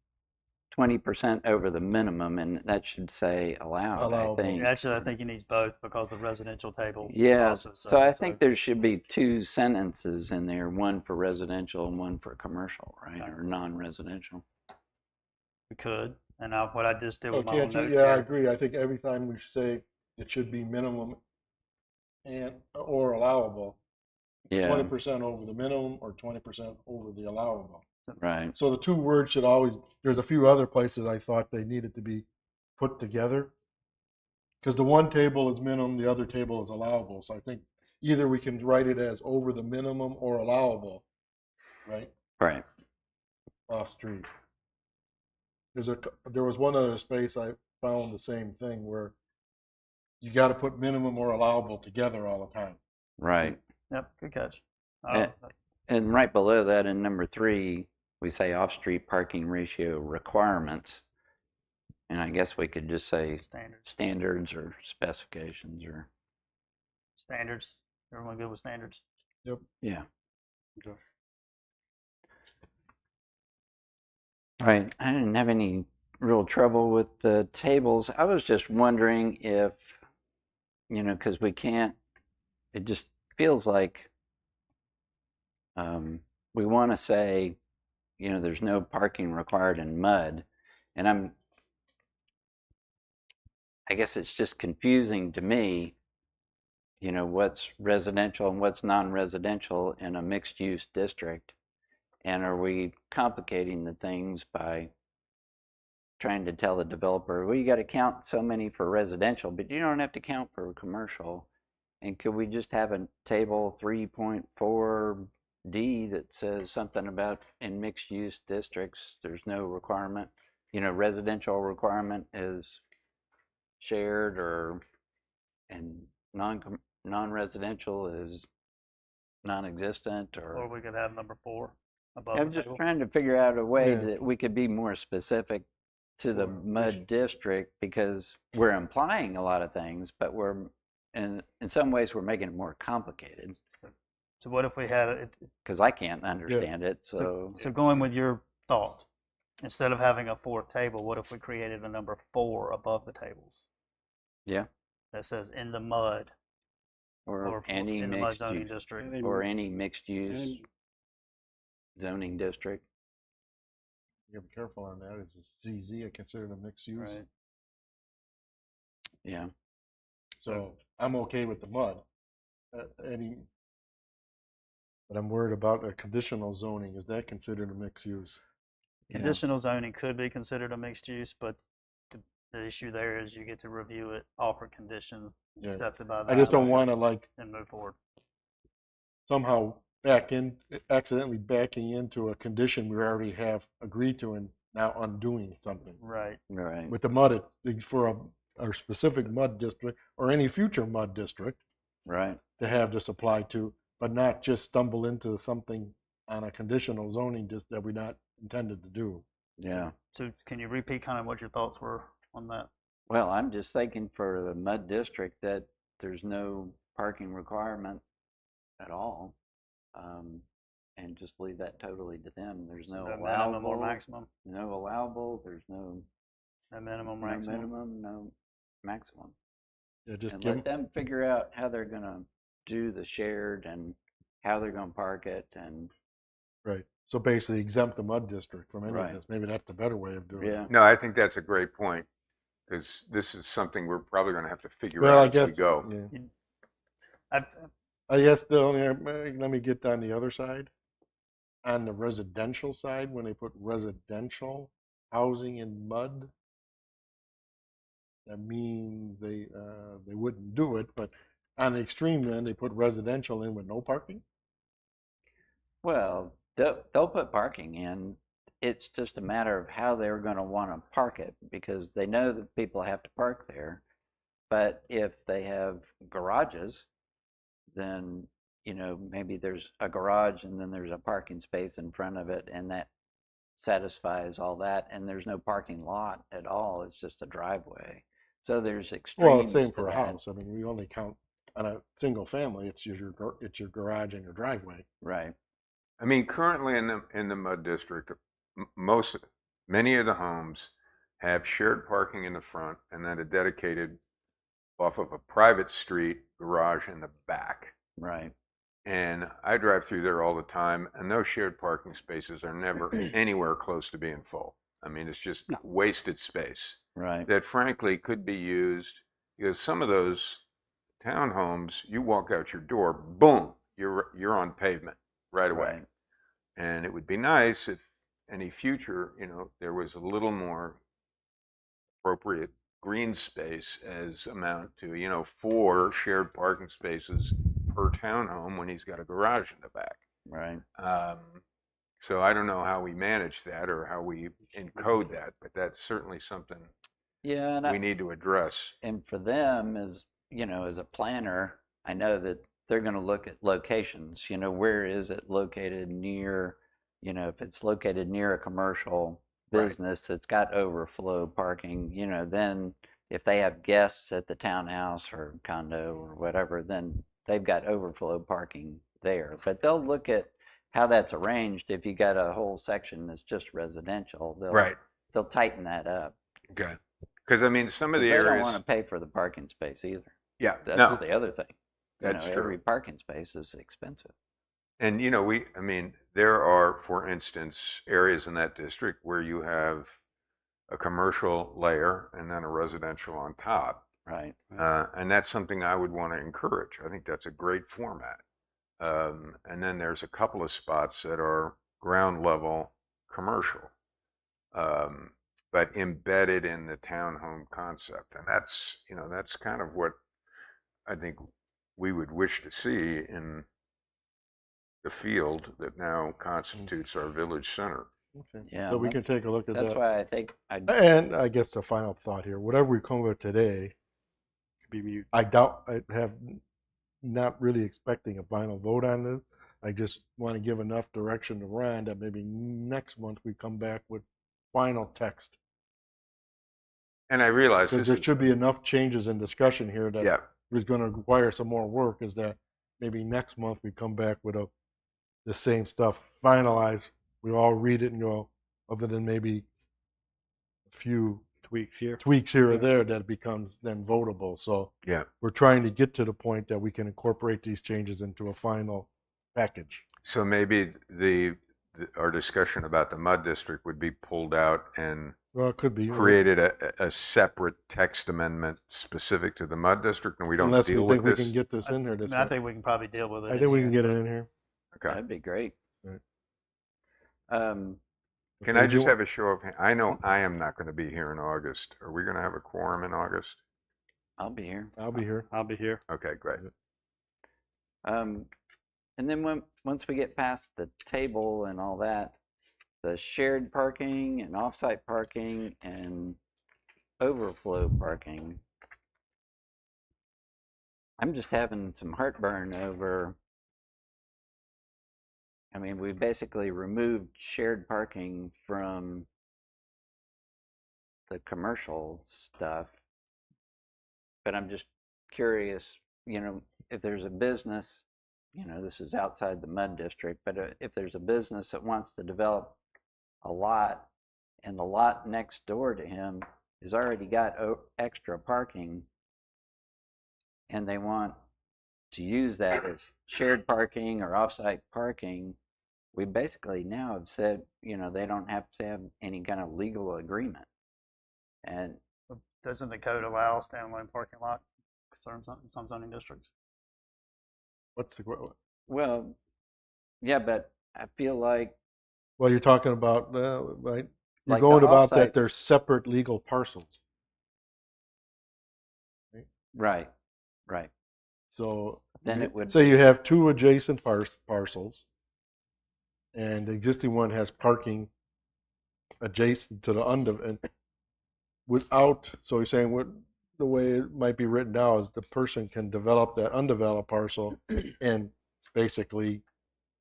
S4: 20% over the minimum, and that should say allowed, I
S1: Allowable.
S4: think.
S5: Actually, I think he needs both because the residential table
S4: Yeah,
S5: also
S4: so
S5: says
S4: I
S5: it,
S4: think there should be two sentences in there, one for residential and one for commercial, right?
S5: Okay.
S4: Or non-residential.
S5: we could. And what I just did
S1: So
S5: with my own
S1: can't you,
S5: notes
S1: yeah, I
S5: here.
S1: agree. I think every time we say it should be minimum or allowable,
S4: Yeah,
S1: 20% over the minimum or 20% over the allowable.
S4: right.
S1: So the two words should always, there's a few other places I thought they needed to be put together. Because the one table is minimum, the other table is allowable. So I think either we can write it as over the minimum or allowable, right?
S4: Right.
S1: Off street. There was one other space I found the same thing where you got to put minimum or allowable together all the time.
S4: Right.
S5: Yep, good catch.
S4: And right below that in number 3, we say off-street parking ratio requirements. And I guess we could just say standards or specifications or,
S5: Standards. Everyone good with standards?
S4: yeah.
S1: Okay.
S4: Right. I didn't have any real trouble with the tables. I was just wondering if, because we can't, it just feels like we want to say, there's no parking required in mud. And I guess it's just confusing to me, what's residential and what's non-residential in a mixed-use district. And are we complicating the things by trying to tell the developer, well, you got to count so many for residential, but you don't have to count for commercial? And could we just have a table 3.4D that says something about in mixed use districts, there's no requirement, residential requirement is shared and non-residential is non-existent,
S5: Or we could have number 4 above
S4: I'm
S5: the
S4: just
S5: table.
S4: trying to figure out a way
S1: Yeah.
S4: that we could be more specific to the
S1: For
S4: mud district, because we're implying a lot of things, but in some ways we're making it more complicated
S5: So what if we had it?
S4: because I can't understand it. So
S5: So going with your thought, instead of having a 4th table, what if we created a number 4 above the tables
S4: yeah,
S5: that says in the mud
S4: or any
S5: in the mud
S4: mixed
S5: zoning
S4: use,
S5: district?
S4: or any mixed use
S3: And
S4: zoning district.
S1: You gotta be careful on that. Is ZZ considered a mixed use?
S5: Right.
S4: Yeah,
S1: So I'm okay with the mud. But I'm worried about a conditional zoning. Is that considered a mixed use?
S5: Conditional zoning could be considered a mixed use, but the issue there is you get to review it, offer conditions
S1: Yeah.
S5: accepted by the
S1: I just don't
S5: landowner,
S1: want to
S5: and move forward.
S1: somehow accidentally backing into a condition we already have agreed to and now undoing something.
S5: Right.
S4: right.
S1: With the mud, it's for a specific mud district or any future mud district
S4: Right.
S1: to have this apply to, but not just stumble into something on a conditional zoning just that we're not intended to do.
S4: Yeah.
S5: So can you repeat kind of what your thoughts were on that?
S4: Well, I'm just thinking for the mud district that there's no parking requirement at all, and just leave that totally to them. There's no
S5: No minimum
S4: allowable,
S5: or maximum?
S4: no allowable. There's no
S5: No minimum,
S4: no
S5: maximum?
S4: minimum, no maximum.
S1: Yeah, just
S4: And
S1: give
S4: let them figure out how they're gonna do the shared and how they're gonna park it. And
S1: right. So basically exempt the mud district from any
S4: Right.
S1: of this. Maybe that's the better way of doing
S4: yeah,
S1: it.
S2: No, I think that's a great point, because this is something we're probably going to have to figure
S1: Well,
S2: out
S1: I
S2: as
S1: guess
S2: we go.
S1: Yeah.
S5: I,
S1: I guess let me get on the other side. On the residential side, when they put residential housing in mud, that means they wouldn't do it. But on the extreme end, they put residential in with no parking.
S4: well, they'll put parking in. It's just a matter of how they're going to want to park it, because they know that people have to park there. But if they have garages, then maybe there's a garage and then there's a parking space in front of it, and that satisfies all that, and there's no parking lot at all. It's just a driveway. So there's extremes.
S1: Well, same for
S4: to
S1: a
S4: that.
S1: house. I mean, we only count on a single family. It's your garage and your driveway.
S4: Right.
S2: I mean, currently in the mud district, most many of the homes have shared parking in the front and then a dedicated off of a private street garage in the back.
S4: Right.
S2: And I drive through there all the time, and those shared parking spaces are never anywhere close to being full. I mean, it's just
S3: No.
S2: wasted space
S4: Right.
S2: that frankly could be used, because some of those townhomes, you walk out your door, boom, you're on pavement right away.
S4: Right.
S2: And it would be nice if any future, there was a little more appropriate green space as amount to, 4 shared parking spaces per townhome when he's got a garage in the back.
S4: Right.
S2: So I don't know how we manage that or how we encode that, but that's certainly something
S4: Yeah, and
S2: we need to address.
S4: and for them as as a planner, I know that they're going to look at locations. Where is it located near? If it's located near a commercial
S2: Right.
S4: business that's got overflow parking, then if they have guests at the townhouse or condo or whatever, then they've got overflow parking there. But they'll look at how that's arranged. If you got a whole section that's just residential, they'll tighten that up.
S2: Okay. Because I mean, some of
S4: 'Cause
S2: the
S4: they don't
S2: areas.
S4: want to pay for the parking space either.
S2: Yeah.
S4: That's
S2: No.
S4: the other thing.
S2: That's true.
S4: Every parking space is expensive.
S2: And there are, for instance, areas in that district where you have a commercial layer and then a residential on top.
S4: Right.
S2: And that's something I would want to encourage. I think that's a great format. And then there's a couple of spots that are ground level commercial, but embedded in the townhome concept. And that's kind of what I think we would wish to see in the field that now constitutes our village center.
S1: Okay.
S4: Yeah.
S1: So we can take a look at
S4: That's
S1: that.
S4: why I think
S1: And I guess the final thought here, whatever we come with today,
S3: Be mute.
S1: I doubt, I have not really expecting a final vote on this. I just want to give enough direction to Ryan that maybe next month we come back with final text.
S2: And I realize
S1: Because
S2: this
S1: there should be enough changes in discussion here that
S2: yeah,
S1: is going to require some more work, is that maybe next month we come back with the same stuff finalized. We all read it and go, other than maybe a few
S3: Tweaks here.
S1: tweaks here or there, that it becomes then votable. So
S2: yeah.
S1: we're trying to get to the point that we can incorporate these changes into a final package.
S2: So maybe our discussion about the mud district would be pulled out and
S1: Well, it could be.
S2: created a separate text amendment specific to the mud district, and we don't
S1: Unless we
S2: deal
S1: think
S2: with
S1: we
S2: this.
S1: can get this in here. This
S5: I think we can probably deal with it.
S1: I think we can get it in here.
S2: Okay.
S4: that'd be great.
S1: Right.
S2: Can I just have a show of hands? I know I am not going to be here in August. Are we going to have a quorum in August?
S4: I'll be here.
S1: I'll be here.
S3: I'll be here.
S2: Okay, great.
S4: And then once we get past the table and all that, the shared parking and off-site parking and overflow parking, I'm just having some heartburn over. I mean, we basically removed shared parking from the commercial stuff, but I'm just curious, if there's a business, this is outside the mud district, but if there's a business that wants to develop a lot and the lot next door to him has already got extra parking and they want to use that as shared parking or off-site parking, we basically now have said, they don't have to have any kind of legal agreement. And
S5: Doesn't the code allow standalone parking lot in some zoning districts?
S1: What's the?
S4: well, yeah, but I feel like
S1: Well, you're talking about right. You're
S4: Like the
S1: going about
S4: offsite-
S1: that they're separate legal parcels.
S4: right.
S1: So
S4: Then
S1: you-
S4: it would
S1: say you have two adjacent parcels, and the existing one has parking adjacent to the and without. So you're saying what the way it might be written now is the person can develop that undeveloped parcel and basically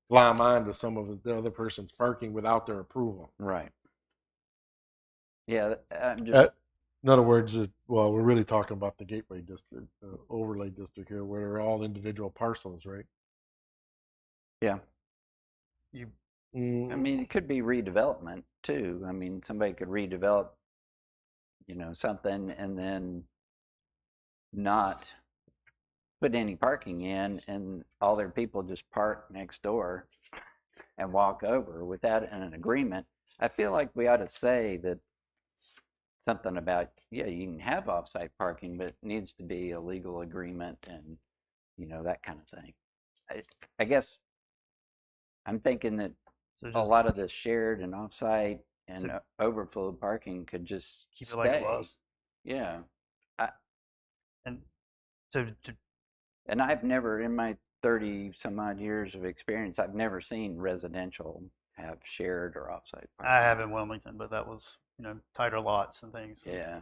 S1: glom onto some of the other person's parking without their approval.
S4: right. Yeah, I'm just
S1: In other words, well, we're really talking about the Gateway District, the overlay district here, where they're all individual parcels, right?
S4: yeah.
S5: You
S4: I
S1: Mm,
S4: mean, it could be redevelopment too. I mean, somebody could redevelop, something and then not put any parking in, and all their people just park next door and walk over without an agreement. I feel like we ought to say that something about, yeah, you can have offsite parking, but it needs to be a legal agreement and, that kind of thing. I guess I'm thinking that
S5: So
S4: a
S5: just
S4: lot of the shared and offsite and
S5: So-
S4: overflow parking could just
S5: keep it like it
S4: stay.
S5: was.
S4: Yeah.
S5: And so
S4: And I've never, in my 30 some odd years of experience, I've never seen residential have shared or offsite parking.
S5: I have in Wilmington, but that was, tighter lots and things.
S4: Yeah.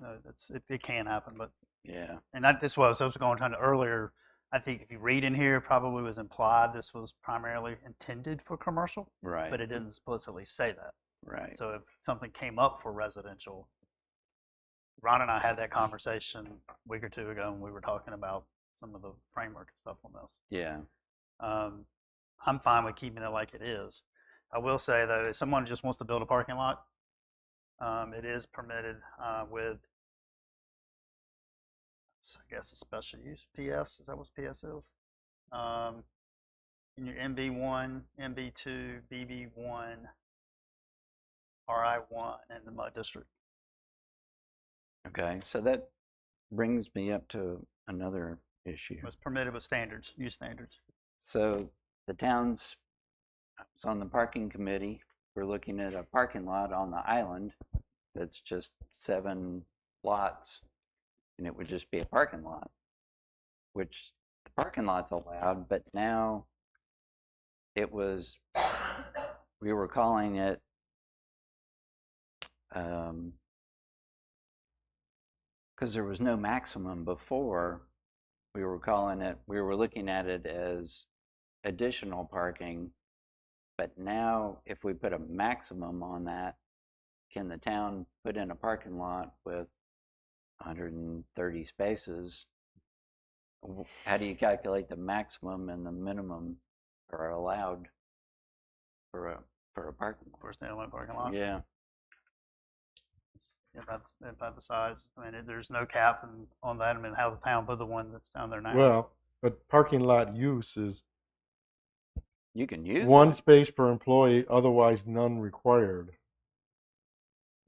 S5: It can happen, but
S4: Yeah.
S5: and this was I was going on earlier. I think if you read in here, probably was implied this was primarily intended for commercial,
S4: Right.
S5: but it didn't explicitly say that.
S4: Right.
S5: So if something came up for residential, Ron and I had that conversation a week or two ago, and we were talking about some of the framework and stuff on this.
S4: Yeah.
S5: I'm fine with keeping it like it is. I will say though, if someone just wants to build a parking lot, it is permitted with, I guess, a special use PS. Is that what PS is? In your MB1, MB2, BB1, RI1, and the MUD district.
S4: Okay. So that brings me up to another issue.
S5: It's permitted with standards, use standards.
S4: So the town's it's on the parking committee. We're looking at a parking lot on the island that's just 7 lots, and it would just be a parking lot, which the parking lot's allowed, but now we were calling it, because there was no maximum before, we were looking at it as additional parking. But now, if we put a maximum on that, can the town put in a parking lot with 130 spaces? How do you calculate the maximum and the minimum are allowed for a parking lot?
S5: For a standalone parking lot.
S4: Yeah.
S5: About the size. I mean, there's no cap on that. I mean, how the town put the one that's down there now.
S1: well, but parking lot use is
S4: You can use
S1: one
S4: it.
S1: space per employee, otherwise none required.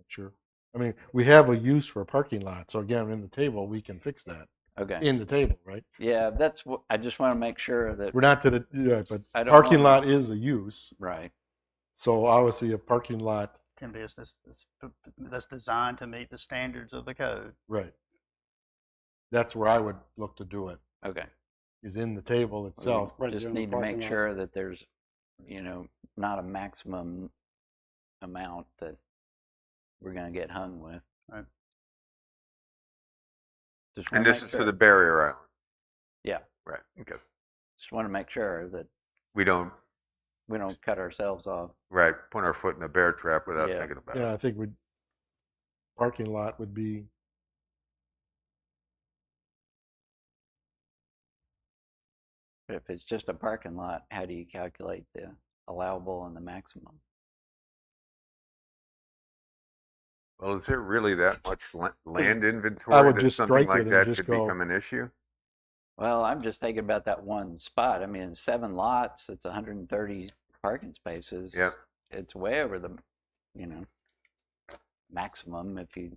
S1: Sure. I mean, we have a use for a parking lot, so again, in the table, we can fix that
S4: Okay.
S1: in the table, right?
S4: Yeah, that's what I just want to make sure that.
S1: We're not to the, yeah, but
S4: I don't
S1: parking
S4: wanna-
S1: lot is a use.
S4: Right.
S1: So obviously a parking lot,
S5: Can be that's designed to meet the standards of the code.
S1: right. That's where I would look to do it,
S4: Okay.
S1: is in the table itself.
S3: Right,
S4: Just
S3: during the
S4: need to make
S3: parking lot.
S4: sure that there's, not a maximum amount that we're going to get hung with.
S5: Right.
S4: Just
S2: And
S4: wanna
S2: this
S4: make
S2: is for
S4: sure.
S2: the barrier island.
S4: Yeah.
S2: Right. Okay.
S4: Just want to make sure that
S2: We don't,
S4: we don't cut ourselves off.
S2: right, put our foot in a bear trap without
S4: Yeah.
S2: thinking about
S1: Yeah,
S2: it.
S1: I think parking lot would be,
S4: But if it's just a parking lot, how do you calculate the allowable and the maximum?
S2: Well, is there really that much land inventory
S1: would
S2: that
S1: just
S2: something
S1: strike
S2: like
S1: it and
S2: that
S1: just
S2: could
S1: go-
S2: become an issue?
S4: Well, I'm just thinking about that one spot. I mean, 7 lots, it's 130 parking spaces.
S2: Yep.
S4: It's way over the, maximum if you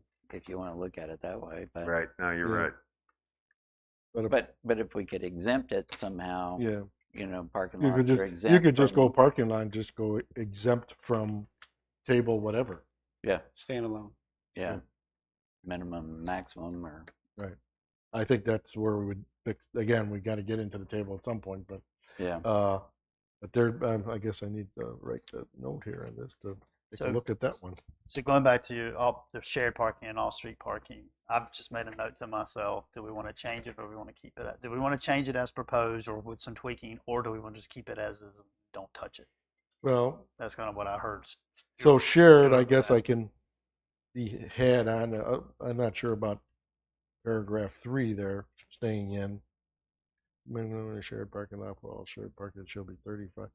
S4: want to look at it that way. But
S2: Right. No, you're
S1: Yeah.
S2: right.
S4: but if we could exempt it somehow,
S1: yeah.
S4: parking
S1: You
S4: lots
S1: could
S4: are
S1: just,
S4: exempt.
S1: you could just
S4: from-
S1: go parking lot and just go exempt from table whatever.
S4: Yeah,
S3: Standalone.
S4: yeah. Minimum, maximum, or
S1: I think that's where we would fix, again, we got to get into the table at some point, but,
S4: yeah.
S1: but there, I guess I need to write the note here on this to take
S5: So-
S1: a look at that one.
S5: So going back to the shared parking and off-street parking, I've just made a note to myself: do we want to change it, or do we want to keep it? Do we want to change it as proposed, or with some tweaking, or do we want to just keep it as is and don't touch it?
S1: Well,
S5: That's kind of what I heard.
S1: so shared, I
S5: was
S1: guess I
S5: asking.
S1: can be had on, I'm not sure about paragraph 3 there, staying in. Minimum shared parking lot for all shared parking shall be 35.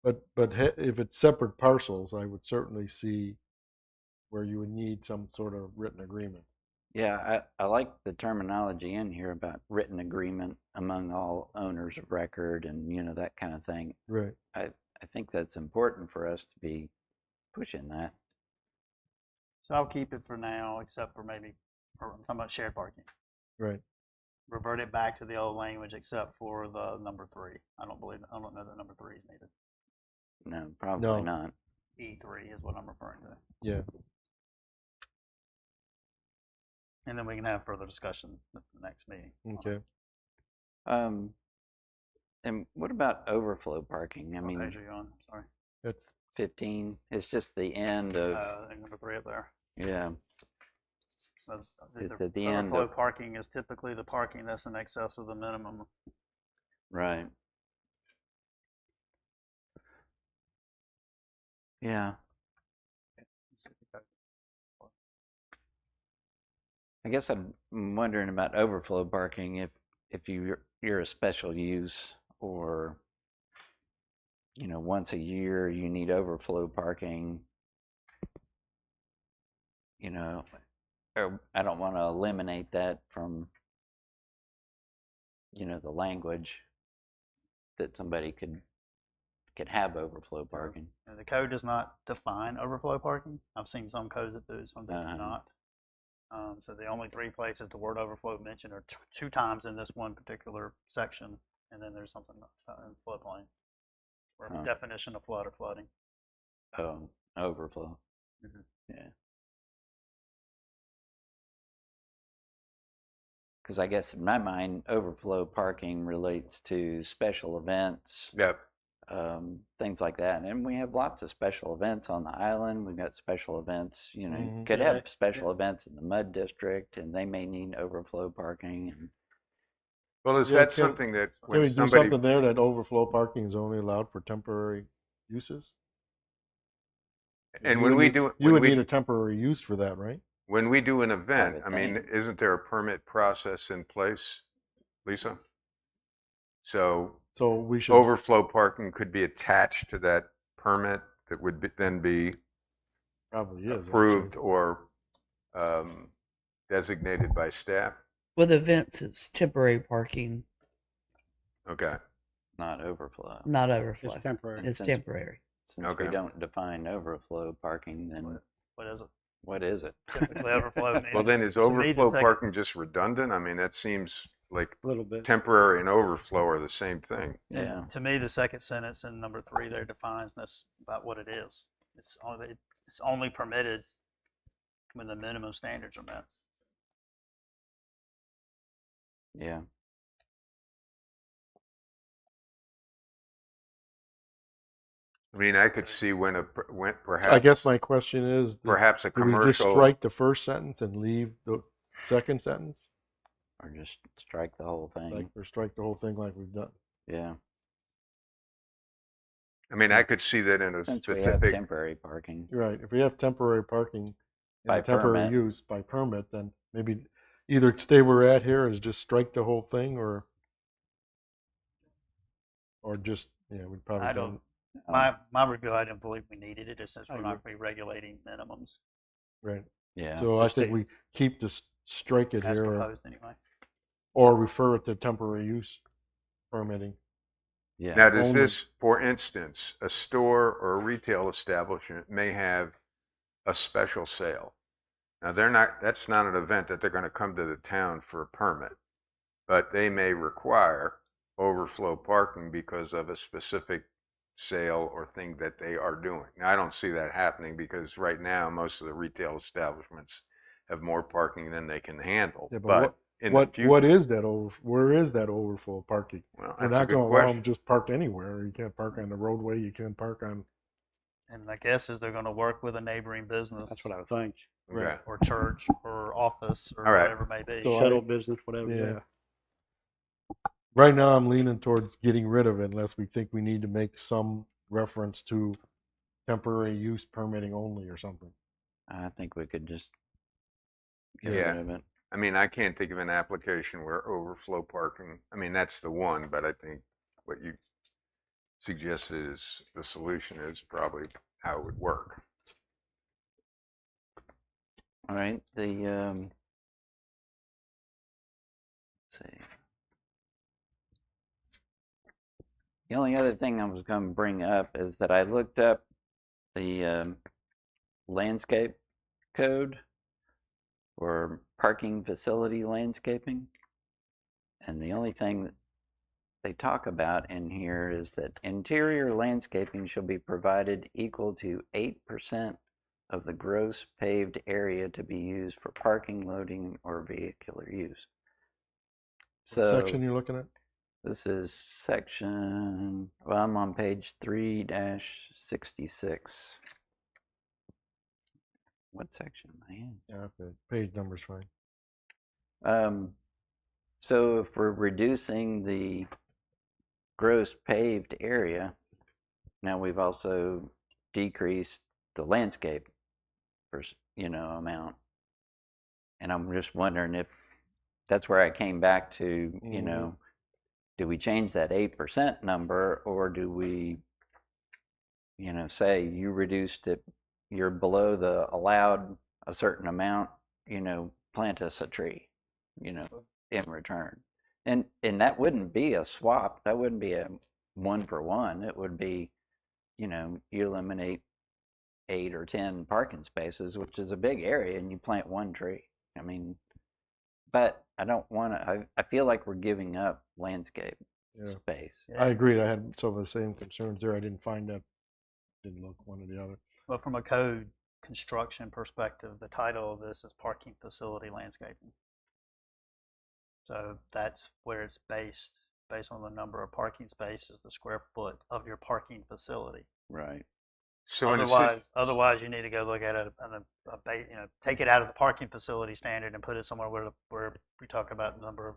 S1: if it's separate parcels, I would certainly see where you would need some sort of written agreement.
S4: Yeah, I like the terminology in here about written agreement among all owners of record and, that kind of thing.
S1: Right.
S4: I think that's important for us to be pushing that.
S5: So I'll keep it for now, except for maybe, I'm talking about shared parking.
S1: Right.
S5: Revert it back to the old language except for the number 3. I don't know that number 3 is needed.
S4: No, probably
S1: No.
S4: not.
S5: E3 is what I'm referring to.
S1: Yeah.
S5: And then we can have further discussion at the next meeting.
S1: Okay.
S4: And what about overflow parking? I
S5: What
S4: mean,
S5: page are you on? Sorry.
S1: That's
S4: 15, it's just the end of,
S5: Number 3 up there.
S4: yeah,
S5: The
S4: at the end
S5: overflow
S4: of-
S5: parking is typically the parking that's in excess of the minimum.
S4: right. Yeah, I guess I'm wondering about overflow parking if you're a special use or once a year you need overflow parking, or I don't want to eliminate that from the language that somebody could have overflow parking.
S5: And the code does not define overflow parking. I've seen some codes that do, some that do not. So the only 3 places the word overflow mentioned are 2 times in this one particular section, and then there's something in floodplain, or definition of flood or flooding.
S4: Oh, overflow.
S5: Mhm.
S4: Yeah. Because I guess in my mind, overflow parking relates to special events,
S2: Yep.
S4: things like that. And we have lots of special events on the island. We've got special events,
S1: Mhm.
S4: could
S5: Yeah,
S4: have special events in the mud district, and they may need overflow parking. And
S2: Well, is
S1: Yeah,
S2: that
S1: can-
S2: something that
S1: Can
S2: when
S1: we do
S2: somebody,
S1: something there that overflow parking is only allowed for temporary uses?
S2: and
S1: You
S2: when
S1: would
S2: we
S1: need-
S2: do,
S1: you
S2: when
S1: would
S2: we,
S1: need a temporary use for that, right?
S2: when we do an event,
S4: would
S2: I mean,
S4: think.
S2: isn't there a permit process in place, Lisa? So
S1: So we should.
S2: overflow parking could be attached to that permit that would then be
S1: Probably is.
S2: approved or designated by staff.
S6: With events, it's temporary parking,
S2: Okay.
S4: not overflow.
S6: not overflow.
S3: It's temporary.
S6: It's
S4: Since-
S6: temporary.
S4: Since
S2: Okay.
S4: we don't define overflow parking, then
S5: What is it?
S4: what is it?
S5: Typically overflow.
S2: Well, then is
S5: To me, the
S2: overflow
S5: second-
S2: parking just redundant? I mean, that seems like
S3: A little bit.
S2: temporary and overflow are the same thing.
S5: And
S4: Yeah.
S5: To me, the second sentence in number 3 there defines this about what it is. It's only permitted when the minimum standards are met.
S4: Yeah.
S2: I mean, I could see when perhaps
S1: I guess my question is,
S2: perhaps a
S1: do we just
S2: commercial.
S1: strike the first sentence and leave the second sentence?
S4: Or just strike the whole thing.
S1: Or strike the whole thing like we've done?
S4: Yeah.
S2: I mean, I could see that in a
S4: Since we have
S2: specific.
S4: temporary parking.
S1: You're right. If we have temporary parking and
S4: By
S1: temporary
S4: permit.
S1: use by permit, then maybe either stay where we're at here is just strike the whole thing, or just we'd probably
S5: I
S1: don't.
S5: don't. My review, I didn't believe we needed it, since we're not going to be regulating minimums
S1: Right.
S4: Yeah.
S1: So I
S5: Just
S1: think
S5: to-
S1: we keep this, strike it
S5: as
S1: here,
S5: proposed anyway.
S1: or refer it to temporary use permitting.
S4: Yeah.
S2: Now, does
S1: Only-
S2: this, for instance, a store or a retail establishment may have a special sale? Now, that's not an event that they're going to come to the town for a permit, but they may require overflow parking because of a specific sale or thing that they are doing. Now, I don't see that happening because right now, most of the retail establishments have more parking than they can handle.
S1: Yeah, but
S2: but in the future,
S1: what is that where is that overflow parking?
S2: well,
S1: We're
S2: that's a
S1: not
S2: good
S1: going to allow
S2: question.
S1: them just park anywhere. You can't park on the roadway. You can't park on.
S5: And my guess is they're going to work with a neighboring business.
S3: That's what I would think.
S2: Okay.
S5: Or church or office or
S2: All right.
S5: whatever it may be.
S1: So
S3: Shuttle business, whatever.
S1: Yeah. Right now, I'm leaning towards getting rid of it unless we think we need to make some reference to temporary use permitting only or something.
S4: I think we could just get
S2: Yeah.
S4: rid of it.
S2: I mean, I can't think of an application where overflow parking, I mean, that's the one, but I think what you suggested as the solution is probably how it would work.
S4: All right, let's see. The only other thing I was going to bring up is that I looked up the landscape code for parking facility landscaping. And the only thing that they talk about in here is that interior landscaping shall be provided equal to 8% of the gross paved area to be used for parking, loading, or vehicular use.
S1: What section you looking at?
S4: This is section, well, I'm on page 3-66. What section am I in?
S1: Yeah, okay. Page number's fine.
S4: So if we're reducing the gross paved area, now we've also decreased the landscape amount. And I'm just wondering if that's where I came back to, do we change that 8% number, or do we, say you reduced it, you're below the allowed a certain amount, plant us a tree, in return. And that wouldn't be a swap. That wouldn't be a 1-for-1. It would be, you eliminate 8 or 10 parking spaces, which is a big area, and you plant 1 tree. I mean, but I don't want to, I feel like we're giving up landscape space.
S1: I agreed. I had some of the same concerns there. I didn't find that. Didn't look one or the other.
S5: But from a code construction perspective, the title of this is parking facility landscaping. So that's where it's based on the number of parking spaces, the square foot of your parking facility.
S4: Right.
S2: So
S5: Otherwise, you need to go look at it, take it out of the parking facility standard and put it somewhere where we talk about the number of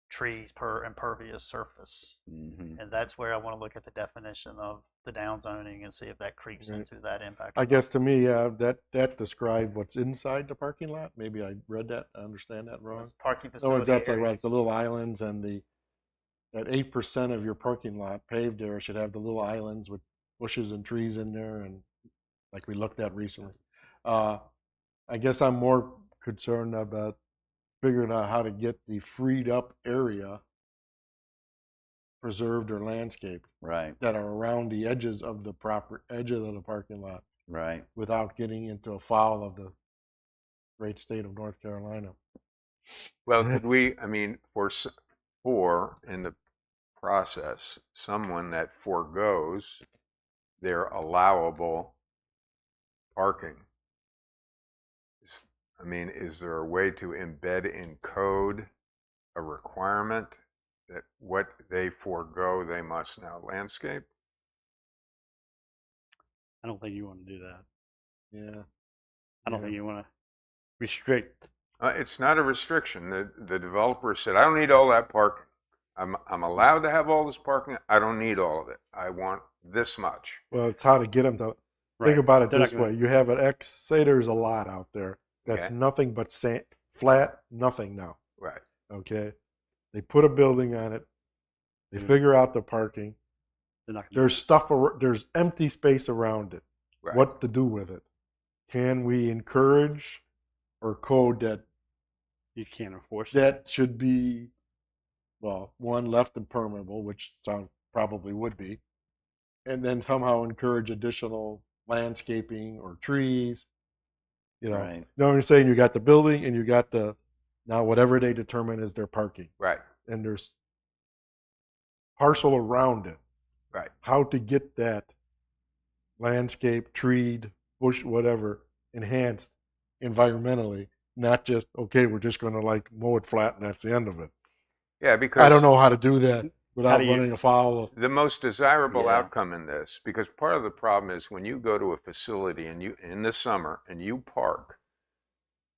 S5: trees per impervious surface.
S4: Mm-hmm.
S5: And that's where I want to look at the definition of the downzoning and see if that creeps into that impact.
S1: I guess to me, that described what's inside the parking lot. Maybe I read that. I understand that wrong.
S5: It's parking
S1: Oh,
S5: facility
S1: that's like right.
S5: areas.
S1: The little islands and that 8% of your parking lot paved area should have the little islands with bushes and trees in there, and like we looked at recently. I guess I'm more concerned about figuring out how to get the freed up area preserved or landscaped
S4: Right.
S1: that are around the edges of the proper edges of the parking lot
S4: Right.
S1: without getting into a foul of the great state of North Carolina.
S2: Well, could we, for in the process, someone that forgoes their allowable parking, is there a way to embed in code a requirement that what they forego, they must now landscape?
S3: I don't think you want to do that.
S1: Yeah.
S3: I don't think you want to restrict.
S2: It's not a restriction. The developer said, I don't need all that parking. I'm allowed to have all this parking. I don't need all of it. I want this much.
S1: Well, it's how to get them to think about it this way. You have an X, say there's a lot out there that's nothing but sand, flat, nothing now.
S2: Right.
S1: Okay. They put a building on it. They figure out the parking. There's there's empty space around it.
S2: Right.
S1: What to do with it? Can we encourage or code that
S3: You can't enforce
S1: that should be, well, one, left impermeable, which probably would be, and then somehow encourage additional landscaping or trees.
S4: Right.
S1: No, you're saying you got the building and you got now whatever they determine is their parking.
S2: Right.
S1: And there's parcel around it.
S2: Right.
S1: How to get that landscape, treed, bush, whatever, enhanced environmentally, not just, okay, we're just going to mow it flat and that's the end of it.
S2: Yeah, because
S1: I don't know how to do that without running afoul of.
S2: The most desirable outcome in this, because part of the problem is when you go to a facility and in the summer and you park,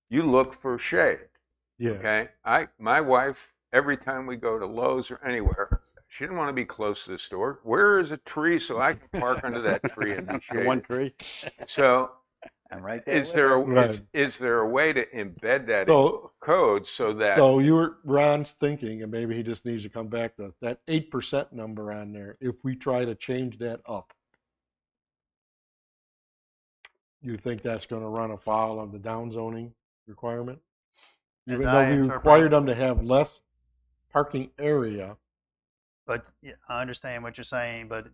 S2: you look for shade.
S1: Yeah.
S2: Okay. My wife, every time we go to Lowe's or anywhere, she didn't want to be close to the store. Where is a tree so I can park under that tree and be shaded?
S3: one tree.
S2: So
S4: I'm right there.
S2: Is
S4: with
S2: there
S4: her.
S2: a,
S1: Right.
S2: is there a way to embed that in
S1: So,
S2: code so that
S1: so Ron's thinking, and maybe he just needs to come back to us, that 8% number on there, if we try to change that up, you think that's going to run afoul of the downzoning requirement?
S5: As
S1: Even
S5: I
S1: though we
S5: interpret-
S1: require them to have less parking area,
S5: But yeah, I understand what you're saying, but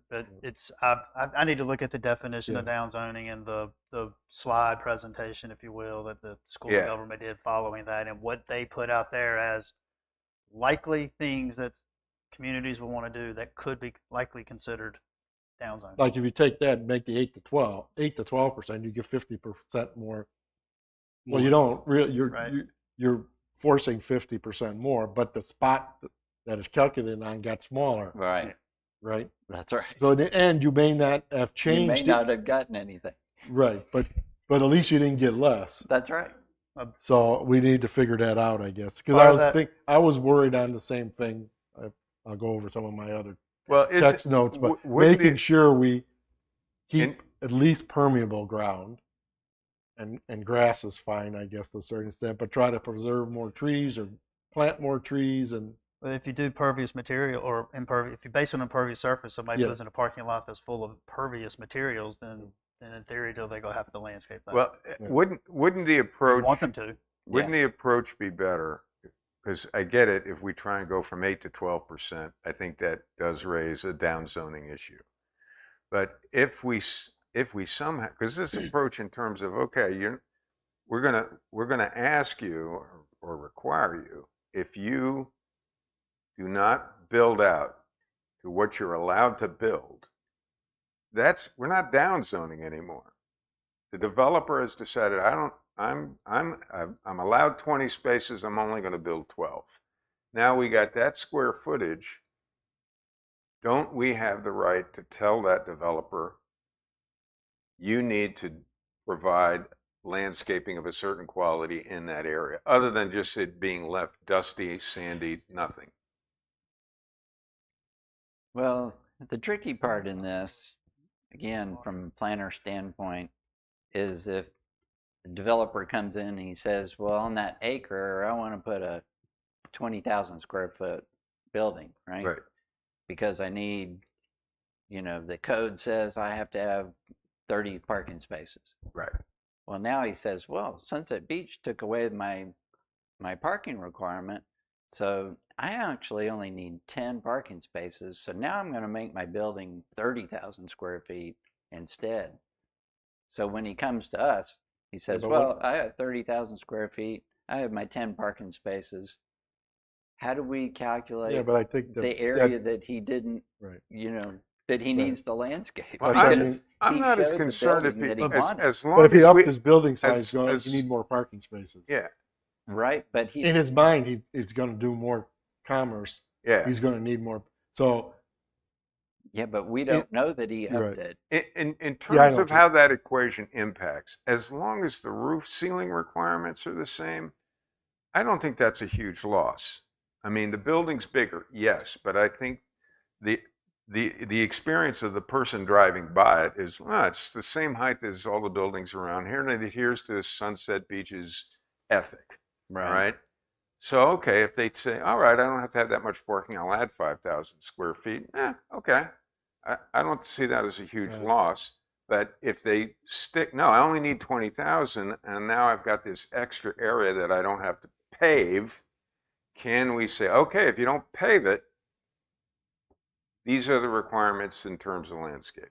S5: it's I need to look at the definition of
S1: Yeah.
S5: downzoning and the slide presentation, if you will, that the school
S2: Yeah.
S5: of government did following that, and what they put out there as likely things that communities will want to do that could be likely considered downzoning.
S1: like if you take that and make the 8 to 12%, you get 50% more. Well, you don't really,
S5: Right.
S1: you're forcing 50% more, but the spot that is calculated on got smaller,
S4: Right.
S1: right?
S4: That's right.
S1: So in the end, you may not have
S4: You may
S1: changed
S4: not
S1: it,
S4: have gotten anything.
S1: right? But at least you didn't get less.
S4: That's right.
S1: So we need to figure that out, I guess. Because
S5: Part of that-
S1: I was worried on the same thing. I'll go over some of my other
S2: well is
S1: text
S2: it,
S1: notes, but
S2: wouldn't
S1: making
S2: it-
S1: sure we keep
S2: In-
S1: at least permeable ground, and grass is fine, I guess, to a certain extent, but try to preserve more trees or plant more trees and
S5: But if you do pervious material or impervious, if you base it on impervious surface, somebody
S1: Yeah.
S5: lives in a parking lot that's full of pervious materials, then in theory, they're going to have to landscape that.
S2: well
S1: Yeah.
S2: wouldn't the
S5: you
S2: approach
S5: want them to.
S2: Wouldn't the approach be better? Because I get it, if we try and go from 8 to 12%, I think that does raise a downzoning issue. But if we somehow, because this approach in terms of, okay, we're gonna ask you or require you, if you do not build out to what you're allowed to build, we're not downzoning anymore. The developer has decided, I'm allowed 20 spaces, I'm only going to build 12. Now we got that square footage. Don't we have the right to tell that developer, you need to provide landscaping of a certain quality in that area, other than just it being left dusty, sandy, nothing?
S4: Well, the tricky part in this, again, from a planner standpoint, is if the developer comes in and he says, well, on that acre, I want to put a 20,000 square foot building, right?
S2: Right.
S4: Because I need, the code says I have to have 30 parking spaces.
S2: Right.
S4: Well, now he says, well, Sunset Beach took away my parking requirement, so I actually only need 10 parking spaces. So now I'm going to make my building 30,000 square feet instead. So when he comes to us, he says,
S1: but
S4: well, I have 30,000 square feet. I have my 10 parking spaces. How do we calculate
S1: yeah, but I think
S4: the area that he didn't,
S1: right.
S4: that he needs the landscape?
S1: Well,
S4: Because
S2: I'm
S4: he
S2: not as
S4: showed the
S2: concerned if
S4: building
S2: he,
S4: that he wanted.
S2: as long
S1: But if he
S2: as
S1: upped
S2: we,
S1: his building size,
S2: as-
S1: you need more parking spaces.
S2: yeah,
S4: Right, but he
S1: In his mind, he's going to do more commerce.
S2: yeah.
S1: He's going to need more. So
S4: yeah, but we don't know that he
S1: You're
S4: upped
S1: right.
S4: it.
S2: In
S1: Yeah, I
S2: terms
S1: know
S2: of
S1: too.
S2: how that equation impacts, as long as the roof ceiling requirements are the same, I don't think that's a huge loss. I mean, the building's bigger, yes, but I think the experience of the person driving by it is, it's the same height as all the buildings around here, and it adheres to Sunset Beach's ethic, right? So, okay, if they say, all right, I don't have to have that much parking, I'll add 5,000 square feet, okay. I don't see that as a huge
S1: Right.
S2: loss. But if they no, I only need 20,000, and now I've got this extra area that I don't have to pave, can we say, okay, if you don't pave it, these are the requirements in terms of landscaping?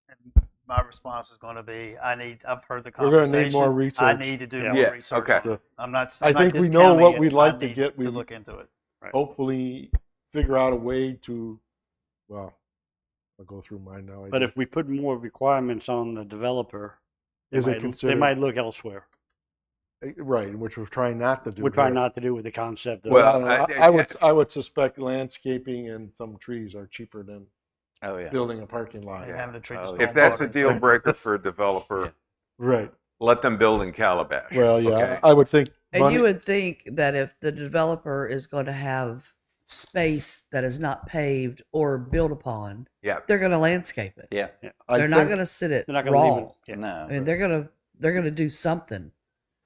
S5: And my response is going to be, I've heard the
S1: We're
S5: conversation.
S1: going to need more
S5: I
S1: research.
S5: need to do
S3: Yeah.
S5: more
S2: Yeah,
S5: research.
S2: okay.
S5: on it. I'm not.
S1: I
S5: I'm not
S1: think we know what
S5: discounting
S1: we'd
S5: it.
S1: like
S5: I
S1: to
S5: need
S1: get.
S5: to look into it.
S1: Hopefully figure out a way to, well, I'll go through mine now. I
S3: But
S1: guess.
S3: if we put more requirements on the developer,
S1: Is it
S3: they
S1: considered-
S3: might look elsewhere.
S1: Right, which we're trying not to do.
S3: We're trying
S1: here.
S3: not to do with the concept of.
S2: Well,
S1: I would suspect landscaping and some trees are cheaper than
S4: Oh yeah.
S1: building a parking lot.
S5: And having to treat the
S4: Oh,
S5: storm
S2: If that's a
S5: water.
S2: deal breaker for a developer,
S1: Right.
S2: let them build in Calabash.
S1: Well, yeah,
S2: okay?
S1: I would think.
S6: And
S1: money-
S6: you would think that if the developer is going to have space that is not paved or built upon,
S2: Yeah.
S6: they're going to landscape it.
S4: Yeah.
S6: They're not going to sit it
S3: They're not going to leave
S6: raw.
S3: it. Yeah.
S4: No.
S6: I mean, they're going to do something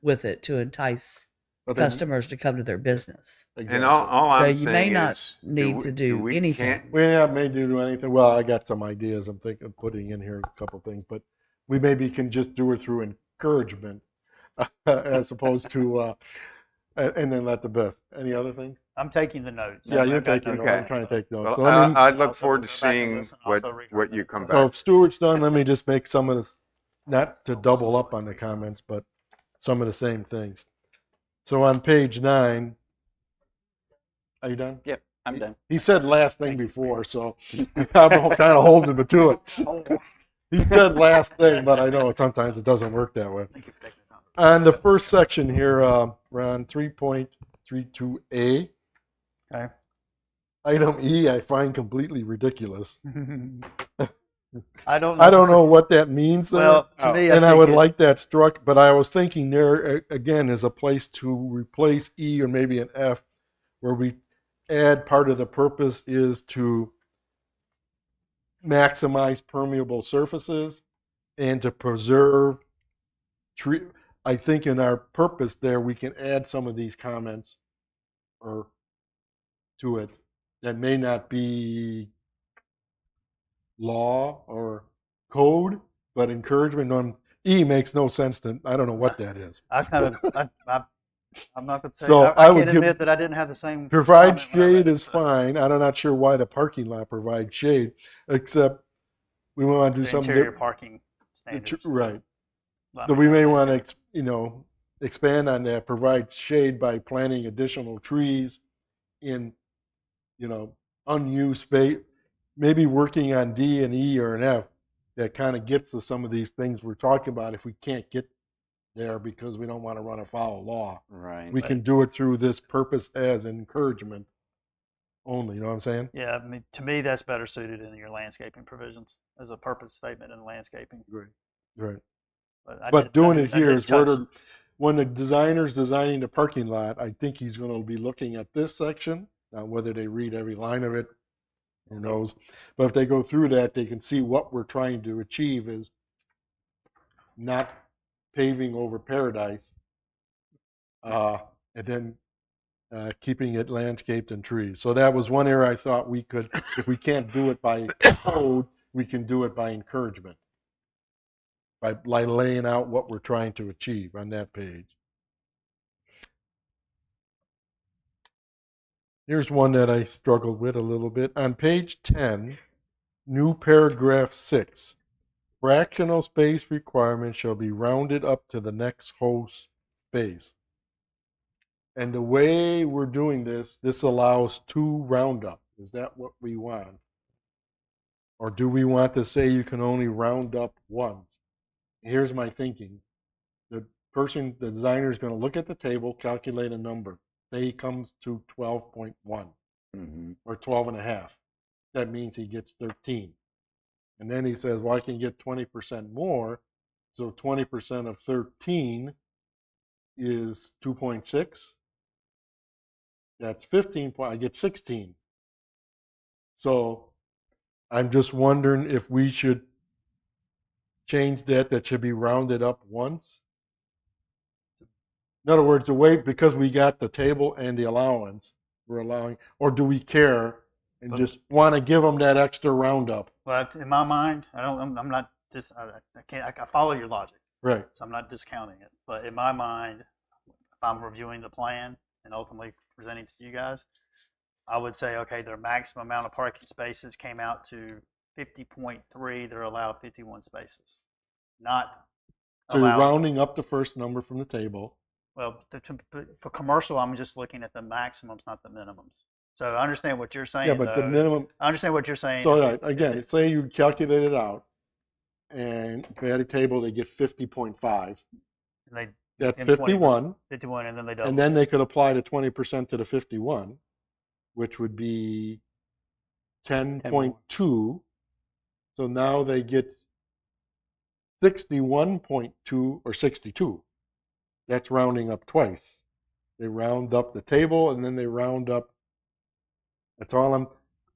S6: with it to entice
S1: But then-
S6: customers to come to their business.
S2: And
S1: Exactly.
S2: all
S6: So
S2: I'm
S6: you may
S2: saying
S6: not
S2: is,
S6: need to do anything.
S1: We not may do anything. Well, I got some ideas. I'm thinking of putting in here a couple things, but we maybe can just do it through encouragement as opposed to, and then let the best. Any other things?
S5: I'm taking the notes.
S1: Yeah, you're
S5: I've got
S1: taking
S5: notes.
S1: notes.
S2: Okay.
S1: I'm trying to take notes.
S2: Well,
S1: So, I mean,
S2: I'd look
S5: Also
S2: forward
S5: go
S2: to
S5: back and
S2: seeing
S5: listen,
S2: what
S5: also read
S2: what
S5: my
S2: you
S5: notes.
S2: come
S1: so
S2: back.
S1: if Stuart's done, let me just make some of this, not to double up on the comments, but some of the same things. So on page 9, are you done?
S4: Yep, I'm done.
S1: He said last thing before, so I'm kind of holding him to it. He said last thing, but I know sometimes it doesn't work that way.
S5: Thank you for taking the time.
S1: On the first section here, Ron, 3.32A,
S5: Okay.
S1: item E, I find completely ridiculous.
S5: I don't
S1: know what that means.
S5: Well, to me,
S1: and I
S5: think
S1: would
S5: it-
S1: like that struck, but I was thinking there again is a place to replace E or maybe an F, where we add part of the purpose is to maximize permeable surfaces and to preserve tree. I think in our purpose there we can add some of these comments or to it that may not be law or code, but encouragement on E makes no sense to. I don't know what that is.
S5: I kind of, I'm not going to say.
S1: So
S5: I
S1: I would
S5: can't
S1: give-
S5: admit that I didn't have the same.
S1: Provide
S5: comment when I read
S1: shade
S5: it,
S1: is
S5: but
S1: fine. I'm not sure why the parking lot provides shade, except we want to do
S5: The
S1: something
S5: interior
S1: that-
S5: parking standards.
S1: right.
S5: I
S1: So
S5: mean,
S1: we may
S5: that's-
S1: want to, expand on that. Provide shade by planting additional trees in, unused space. Maybe working on D and E or an F that kind of gets to some of these things we're talking about. If we can't get there because we don't want to run afoul of law,
S4: Right.
S1: we can do it through this purpose as encouragement only. You know what I'm saying?
S5: Yeah, I mean, to me, that's better suited in your landscaping provisions as a purpose statement in landscaping.
S1: Right.
S5: I
S1: But
S5: did-
S1: doing
S5: I
S1: it
S5: did
S1: here is where
S5: touch-
S1: when the designer's designing the parking lot, I think he's going to be looking at this section. Now, whether they read every line of it, who knows? But if they go through that, they can see what we're trying to achieve is not paving over paradise, and then keeping it landscaped and trees. So that was one area I thought we could, if we can't do it by code, we can do it by encouragement. By laying out what we're trying to achieve on that page. Here's one that I struggled with a little bit. On page 10, new paragraph 6, fractional space requirement shall be rounded up to the next whole space. And the way we're doing this allows 2 roundup. Is that what we want? Or do we want to say you can only round up once? Here's my thinking. The designer is going to look at the table, calculate a number. Say he comes to 12.1
S4: Mm-hmm.
S1: or 12 and a half. That means he gets 13. And then he says, well, I can get 20% more. So 20% of 13 is 2.6. That's 15. I get 16. So I'm just wondering if we should change that should be rounded up once. In other words, the way, because we got the table and the allowance, we're allowing, or do we care and just want to give them that extra roundup?
S5: But in my mind, I'm not just, I can't, I follow your logic.
S1: Right.
S5: So I'm not discounting it. But in my mind, if I'm reviewing the plan and ultimately presenting to you guys, I would say, okay, their maximum amount of parking spaces came out to 50.3. They're allowed 51 spaces. Not
S1: So you're
S5: allowed.
S1: rounding up the first number from the table.
S5: Well, for commercial, I'm just looking at the maximums, not the minimums. So I understand what you're saying.
S1: Yeah, but the
S5: though.
S1: minimum.
S5: I understand what you're saying.
S1: So
S5: If
S1: again,
S5: it-
S1: say you calculate it out, and if they had a table, they get 50.5.
S5: they
S1: That's
S5: And 20%.
S1: 51,
S5: 51, and then they double.
S1: and then they could apply the 20% to the 51, which would be 10.2. So now they get 61.2 or 62. That's rounding up twice. They round up the table and then they round up That's all I'm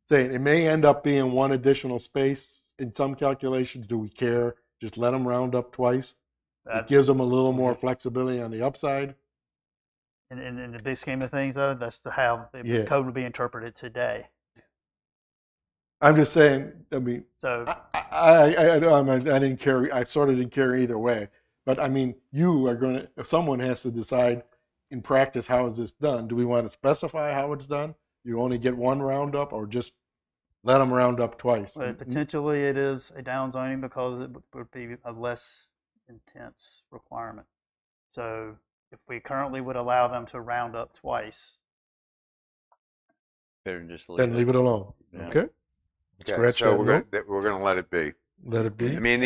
S1: saying. It may end up being one additional space in some calculations. Do we care? Just let them round up twice. It gives them a little more flexibility on the upside.
S5: In the big scheme of things, though, that's how the
S1: Yeah.
S5: code would be interpreted today.
S1: I'm just saying. I mean,
S5: So
S1: I didn't care. I sort of didn't care either way. But I mean, you are going to. If someone has to decide in practice how is this done, do we want to specify how it's done? You only get one roundup, or just let them round up twice?
S5: potentially it is a downzoning because it would be a less intense requirement. So if we currently would allow them to round up twice,
S4: Better just leave
S1: Then
S4: it.
S1: leave it alone.
S4: Yeah.
S1: Okay.
S2: Okay,
S1: Scratch
S2: so
S1: that
S2: we're gonna let it be.
S1: Let it be.
S2: I mean,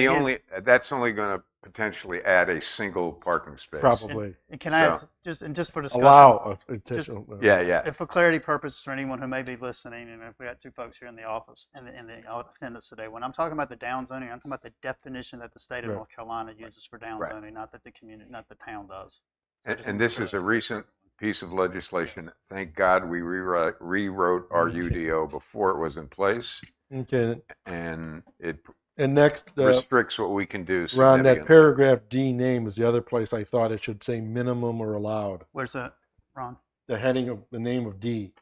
S2: that's only gonna potentially add a single parking space.
S1: Probably
S5: and can I
S2: So-
S5: just for discussion,
S1: allow additional.
S2: Yeah.
S5: if for clarity purposes for anyone who may be listening, and if we got two folks here in the office in the attendance today, when I'm talking about the downzoning, I'm talking about the definition that the state of
S1: Right.
S5: North Carolina uses for downzoning, not that the community, not the town does. So I just
S2: And
S5: wanna
S2: this
S5: be
S2: is a
S5: clear.
S2: recent piece of legislation. Thank God we rewrote our UDO before it was in place,
S1: Okay.
S2: and it
S1: And next,
S2: restricts what we can do
S1: Ron, that
S2: significantly.
S1: paragraph D name is the other place I thought it should say minimum or allowed.
S5: Where's that, Ron?
S1: The heading of the name of D.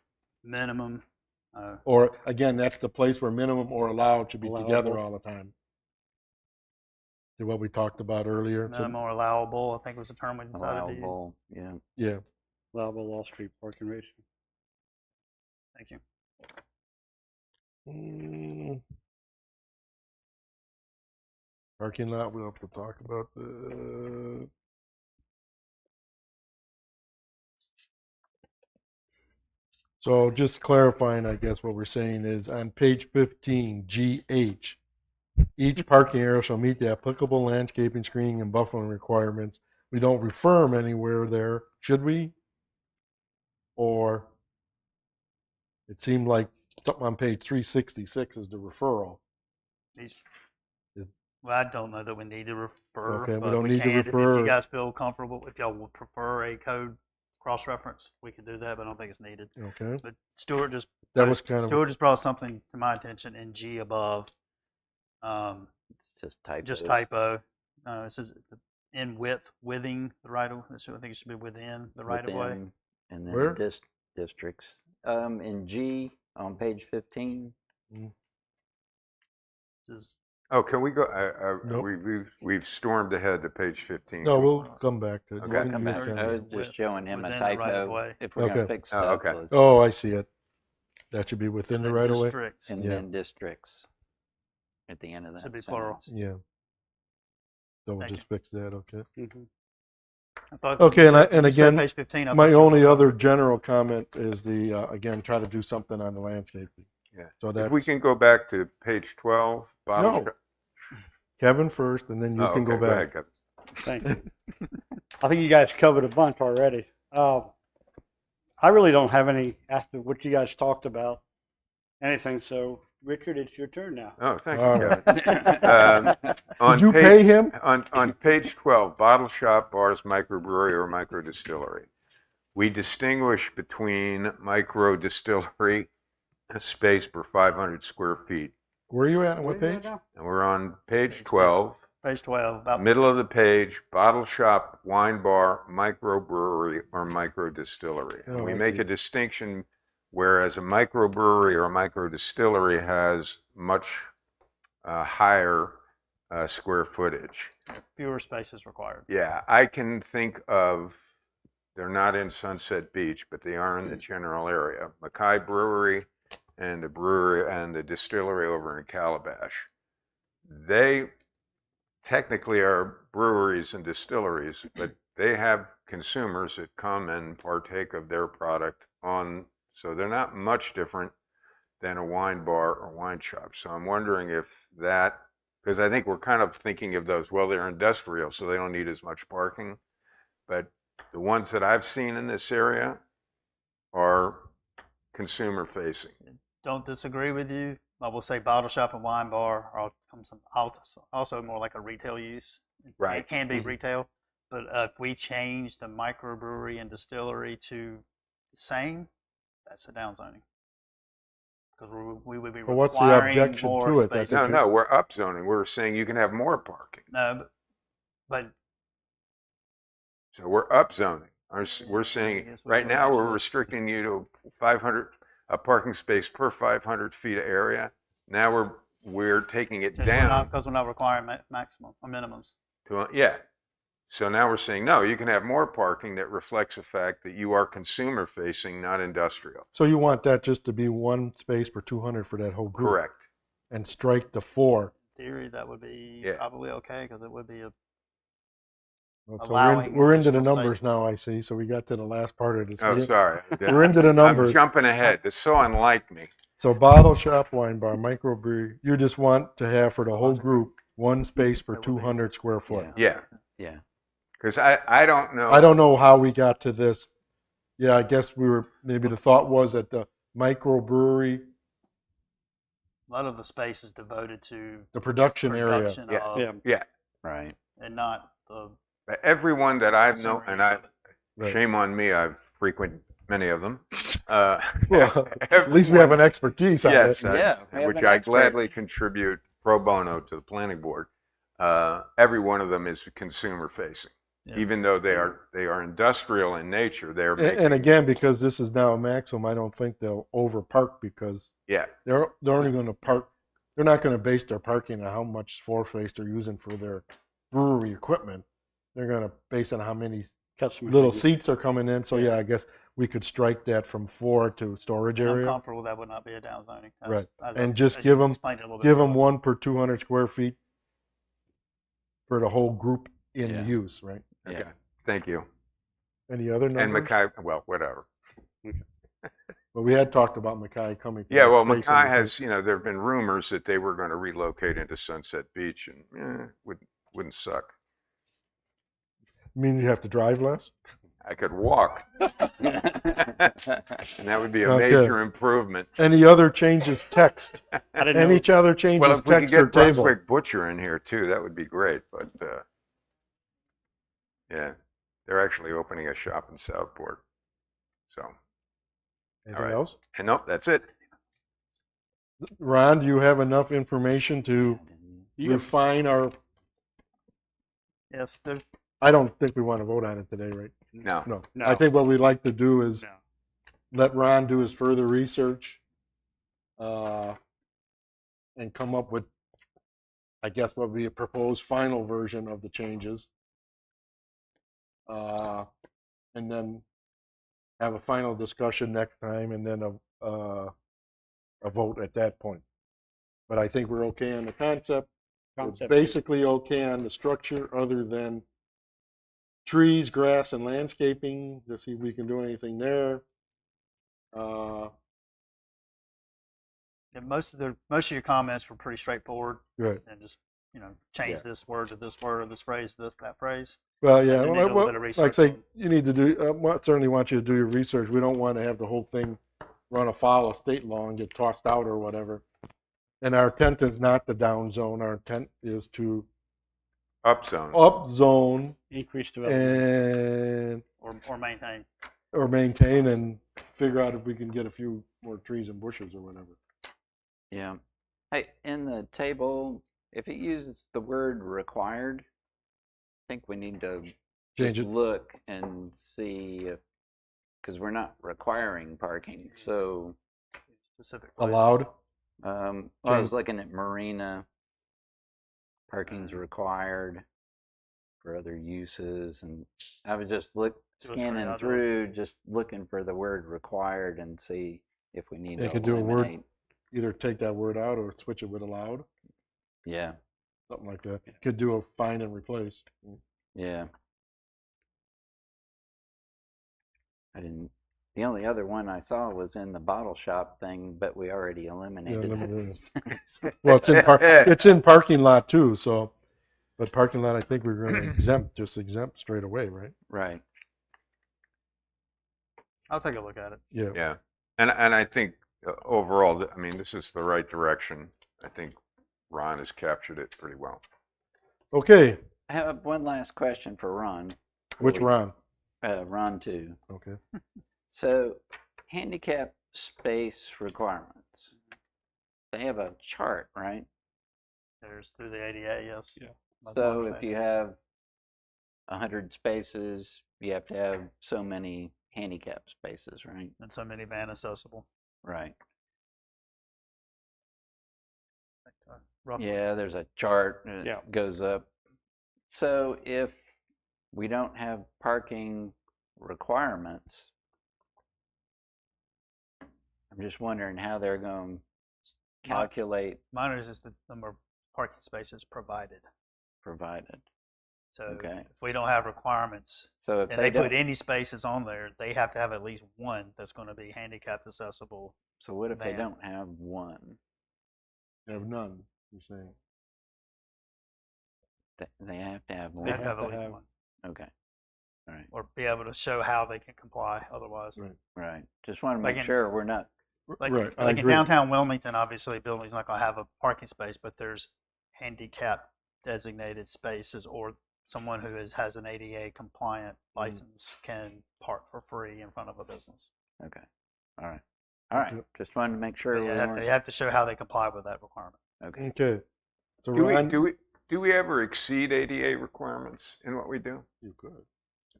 S5: Minimum.
S1: Or again, that's the place where minimum or allowed should be together
S3: Allowable.
S1: all the time. See what we talked about earlier? So-
S5: Minimum or allowable, I think was the term we decided to use.
S4: Allowable, yeah.
S1: yeah.
S3: Allowable off-street parking ratio.
S5: Thank you.
S1: Parking lot, we'll have to talk about the. So just clarifying, I guess what we're saying is on page 15, GH, each parking area shall meet the applicable landscaping, screening, and buffering requirements. We don't refer them anywhere there, should we? Or it seemed like something on page 366 is the referral.
S5: These-
S1: Is-
S5: Well, I don't know that we need to refer.
S1: Okay, we
S5: but
S1: don't need to
S5: can. If
S1: refer.
S5: you guys feel comfortable, if y'all would prefer a code cross-reference, we could do that, but I don't think it's needed.
S1: Okay,
S5: But Stuart just
S1: that was kind of.
S5: Stuart just brought something to my attention in G above.
S4: It's just typos.
S5: Just typo. It says in withing the right of. I think it should be within the right of way.
S4: Within, and then
S1: Where?
S4: districts. In G on page 15.
S5: This is
S2: Oh, can we go?
S1: Nope.
S2: We've stormed ahead to page 15.
S1: No, we'll come back to it.
S2: Okay.
S1: You
S4: Come
S1: can
S4: back.
S1: kind
S4: I
S1: of-
S4: was just showing him a
S5: within the right of
S4: typo.
S5: way.
S4: If we're
S1: Okay.
S4: gonna fix
S2: Oh,
S4: stuff,
S2: okay.
S4: let's-
S1: Oh, I see it. That should be within the
S5: and
S1: right of way.
S5: districts.
S4: and
S1: Yeah.
S4: then districts at the end of that.
S5: Should be plural.
S4: sentence.
S1: Yeah. So we'll
S5: Thank
S1: just fix that, okay.
S5: I thought
S1: Okay,
S5: when you
S1: and
S5: said
S1: again,
S5: page 15, I
S1: my
S5: thought you were
S1: only
S5: talking
S1: other general comment is the, again, try to do something on the landscaping.
S2: Yeah.
S1: So
S2: If
S1: that's
S2: we can go back to page 12, bottle
S1: No.
S2: shop-
S1: Kevin first, and then you
S2: Oh,
S1: can go
S2: okay, ahead,
S1: back.
S2: Kevin.
S3: Thank you. I think you guys covered a bunch already. I really don't have any after what you guys talked about. Anything. So, Richard, it's your turn now.
S2: Oh, thank
S1: All
S2: you,
S1: right.
S2: Kevin. On
S1: Did you
S2: page-
S1: pay him?
S2: On page 12, bottle shop, bars, microbrewery, or microdistillery. We distinguish between microdistillery, a space per 500 square feet.
S1: Where are you at? What
S3: Where you
S1: page?
S3: at now?
S2: And we're on page 12,
S5: Page 12. About
S2: middle of the page, bottle shop, wine bar, microbrewery, or microdistillery. And
S1: Oh,
S2: we
S1: I
S2: make
S1: see.
S2: a distinction, whereas a microbrewery or a microdistillery has much higher square footage.
S5: fewer spaces required.
S2: Yeah, I can think of, they're not in Sunset Beach, but they are in the general area. Mackay Brewery and the brewery and the distillery over in Calabash. They technically are breweries and distilleries, but they have consumers that come and partake of their product on, so they're not much different than a wine bar or wine shop. So I'm wondering if that, because I think we're kind of thinking of those, well, they're industrial, so they don't need as much parking. But the ones that I've seen in this area are consumer facing.
S5: Don't disagree with you. I will say bottle shop and wine bar are also more like a retail use.
S2: Right.
S5: It can be retail, but if we change the microbrewery and distillery to the same, that's a downzoning. because we would be
S1: But what's the
S5: requiring
S1: objection
S5: more
S1: to it? That's
S5: spaces.
S2: No, we're upzoning. We're saying you can have more parking.
S5: No, but
S2: So we're upzoning. We're
S5: I
S2: saying
S5: guess we
S2: right
S5: can
S2: now we're
S5: actually-
S2: restricting you to 500 a parking space per 500 feet of area. Now we're taking it
S5: since
S2: down
S5: because we're not requiring maximum or minimums.
S2: to yeah. So now we're saying no, you can have more parking that reflects the fact that you are consumer facing, not industrial.
S1: So you want that just to be one space per 200 for that whole group?
S2: Correct.
S1: And strike the 4.
S5: In theory, that would be
S2: Yeah.
S5: probably okay because it would be a
S1: So
S5: Allowing
S1: we're into the
S5: additional
S1: numbers
S5: spaces.
S1: now, I see. So we got to the last part of this.
S2: Oh,
S1: meeting.
S2: sorry.
S1: We're into the
S2: I'm
S1: numbers.
S2: jumping ahead. It's so unlike me.
S1: So bottle shop, wine bar, microbrewery, you just want to have for the whole group one space per
S5: That would be-
S1: 200 square foot.
S2: Yeah.
S4: Yeah.
S2: Because I don't know.
S1: I don't know how we got to this. Yeah, I guess maybe the thought was that the microbrewery,
S5: a lot of the space is devoted to
S1: the production area.
S5: production
S2: Yeah.
S5: of,
S2: Yeah.
S4: Right.
S5: and not the
S2: But everyone that I've known,
S5: consumer
S2: and
S5: use
S2: I
S5: of it.
S1: Right.
S2: shame on me, I've frequented many of them.
S1: Well, at least we have an expertise on
S2: yes,
S1: it.
S4: Yeah, we have
S2: which
S4: an
S2: I
S4: expert.
S2: gladly contribute pro bono to the planning board. Every one of them is consumer facing,
S5: Yeah.
S2: even though they are industrial in nature. They're
S1: And
S2: making,
S1: again, because this is now a maximum, I don't think they'll over park because
S2: yeah,
S1: they're only going to park. They're not going to base their parking on how much floor space they're using for their brewery equipment. They're going to base it on how many
S3: Customers.
S1: little
S3: that
S1: seats are coming in. So yeah, I guess we could strike that from 4 to storage
S5: I'm
S1: area.
S5: comfortable that would not be a downzoning.
S1: Right.
S5: As
S1: And
S5: I-
S1: just
S5: as
S1: give
S5: you
S1: 'em-
S5: explained it a little bit
S1: Give them
S5: earlier.
S1: 1 per 200 square feet for the whole group in
S4: Yeah.
S1: use, right?
S2: okay,
S4: Yeah.
S2: thank you.
S1: Any other
S2: And
S1: numbers?
S2: Mackay, well, whatever.
S1: Well, we had talked about Mackay coming. for
S2: Yeah,
S1: that
S2: well,
S1: space in
S2: Mackay
S1: the-
S2: has, there have been rumors that they were going to relocate into Sunset Beach, and wouldn't suck.
S1: You mean you have to drive less?
S2: I could walk, and that would be a
S1: Okay.
S2: major improvement.
S1: Any other changes text?
S3: I didn't
S1: Any
S3: know.
S1: other changes
S2: Well, if we could
S1: text or
S2: get
S1: table?
S2: Brunswick Butcher in here too, that would be great. But yeah, they're actually opening a shop in Southport. So,
S1: Anything
S2: right.
S1: else?
S2: and nope, that's it.
S1: Ron, do you have enough information to
S3: You can-
S1: refine our?
S5: Yes,
S1: I don't think we want to vote on it today, right?
S2: No,
S1: No.
S3: No.
S1: I think what we'd like to do is
S3: No.
S1: let Ron do his further research, and come up with, I guess, what would be a proposed final version of the changes. And then have a final discussion next time, and then a vote at that point. But I think we're okay on the concept. It's
S3: Concept.
S1: basically okay on the structure, other than trees, grass, and landscaping, to see if we can do anything there.
S5: yeah, most of your comments were pretty straightforward
S1: Right.
S5: and just change this word to this word or this phrase to that phrase.
S1: Well, yeah.
S5: do need a little
S1: well,
S5: bit of
S1: like I
S5: research
S1: say,
S5: on-
S1: you need to do. Certainly want you to do your research. We don't want to have the whole thing run afoul of state law and get tossed out or whatever. And our intent is not to down zone. Our intent is to
S2: up zone.
S1: up zone
S3: Increased development.
S1: and
S5: Or maintain.
S1: or maintain and figure out if we can get a few more trees and bushes or whatever.
S4: Yeah. Hey, in the table, if it uses the word required, I think we need to
S1: Change
S4: just
S1: it.
S4: look and see if, because we're not requiring parking. So,
S5: Specific place.
S1: Allowed.
S4: I
S1: Change-
S4: was looking at marina, parking's required for other uses, and I was just
S5: Two or three
S4: scanning
S5: other-
S4: through, just looking for the word required and see if we need
S1: You
S4: to
S1: could do a word.
S4: eliminate.
S1: Either take that word out or switch it with allowed.
S4: Yeah,
S1: Something like that. Could do a find and replace.
S4: yeah. I didn't. The only other one I saw was in the bottle shop thing, but we already eliminated
S1: eliminated
S4: it.
S1: Well, it's in parking lot too. So, but parking lot, I think we're going to exempt straight away, right?
S4: Right.
S5: I'll take a look at it.
S1: Yeah.
S2: Yeah, and I think overall, I mean, this is the right direction. I think Ron has captured it pretty well.
S1: Okay.
S4: I have one last question for Ron.
S1: Which Ron?
S4: Ron 2.
S1: Okay.
S4: So, handicap space requirements. they have a chart, right?
S5: There's through the ADA, yes.
S1: Yeah.
S5: That's
S4: So
S5: one
S4: if
S5: thing.
S4: you have 100 spaces, you have to have so many handicap spaces, right?
S5: And so many van accessible.
S4: Right.
S5: Roughly.
S4: Yeah, there's a chart that
S1: Yeah.
S4: goes up. So if we don't have parking requirements, I'm just wondering how they're going to calculate
S5: Mine is just the number of parking spaces provided.
S4: provided.
S5: So
S4: Okay.
S5: if we don't have requirements
S4: So if
S5: and
S4: they
S5: they put
S4: don't,
S5: any spaces on there, they have to have at least one that's going to be handicapped accessible.
S4: so what if they
S5: van.
S4: don't have one?
S1: Have none, you're saying.
S4: They have to have
S5: They
S4: one.
S5: have to have at least one,
S4: Okay. All right.
S5: or be able to show how they can comply. Otherwise,
S1: Right.
S4: Right. Just want to
S5: Like
S4: make
S5: in-
S4: sure we're not.
S5: like
S1: Right, I
S5: like in
S1: agree.
S5: downtown Wilmington, obviously, a building's not going to have a parking space, but there's handicap designated spaces, or someone who has an ADA compliant license can park for free in front of a business.
S4: Okay. All right. All right.
S1: Okay.
S4: Just wanted to make sure
S5: They
S4: we
S5: have,
S4: weren't.
S5: they have to show how they comply with that requirement.
S4: Okay.
S1: Okay. So
S2: Do we,
S1: Ron,
S2: do we ever exceed ADA requirements in what we do?
S1: you could.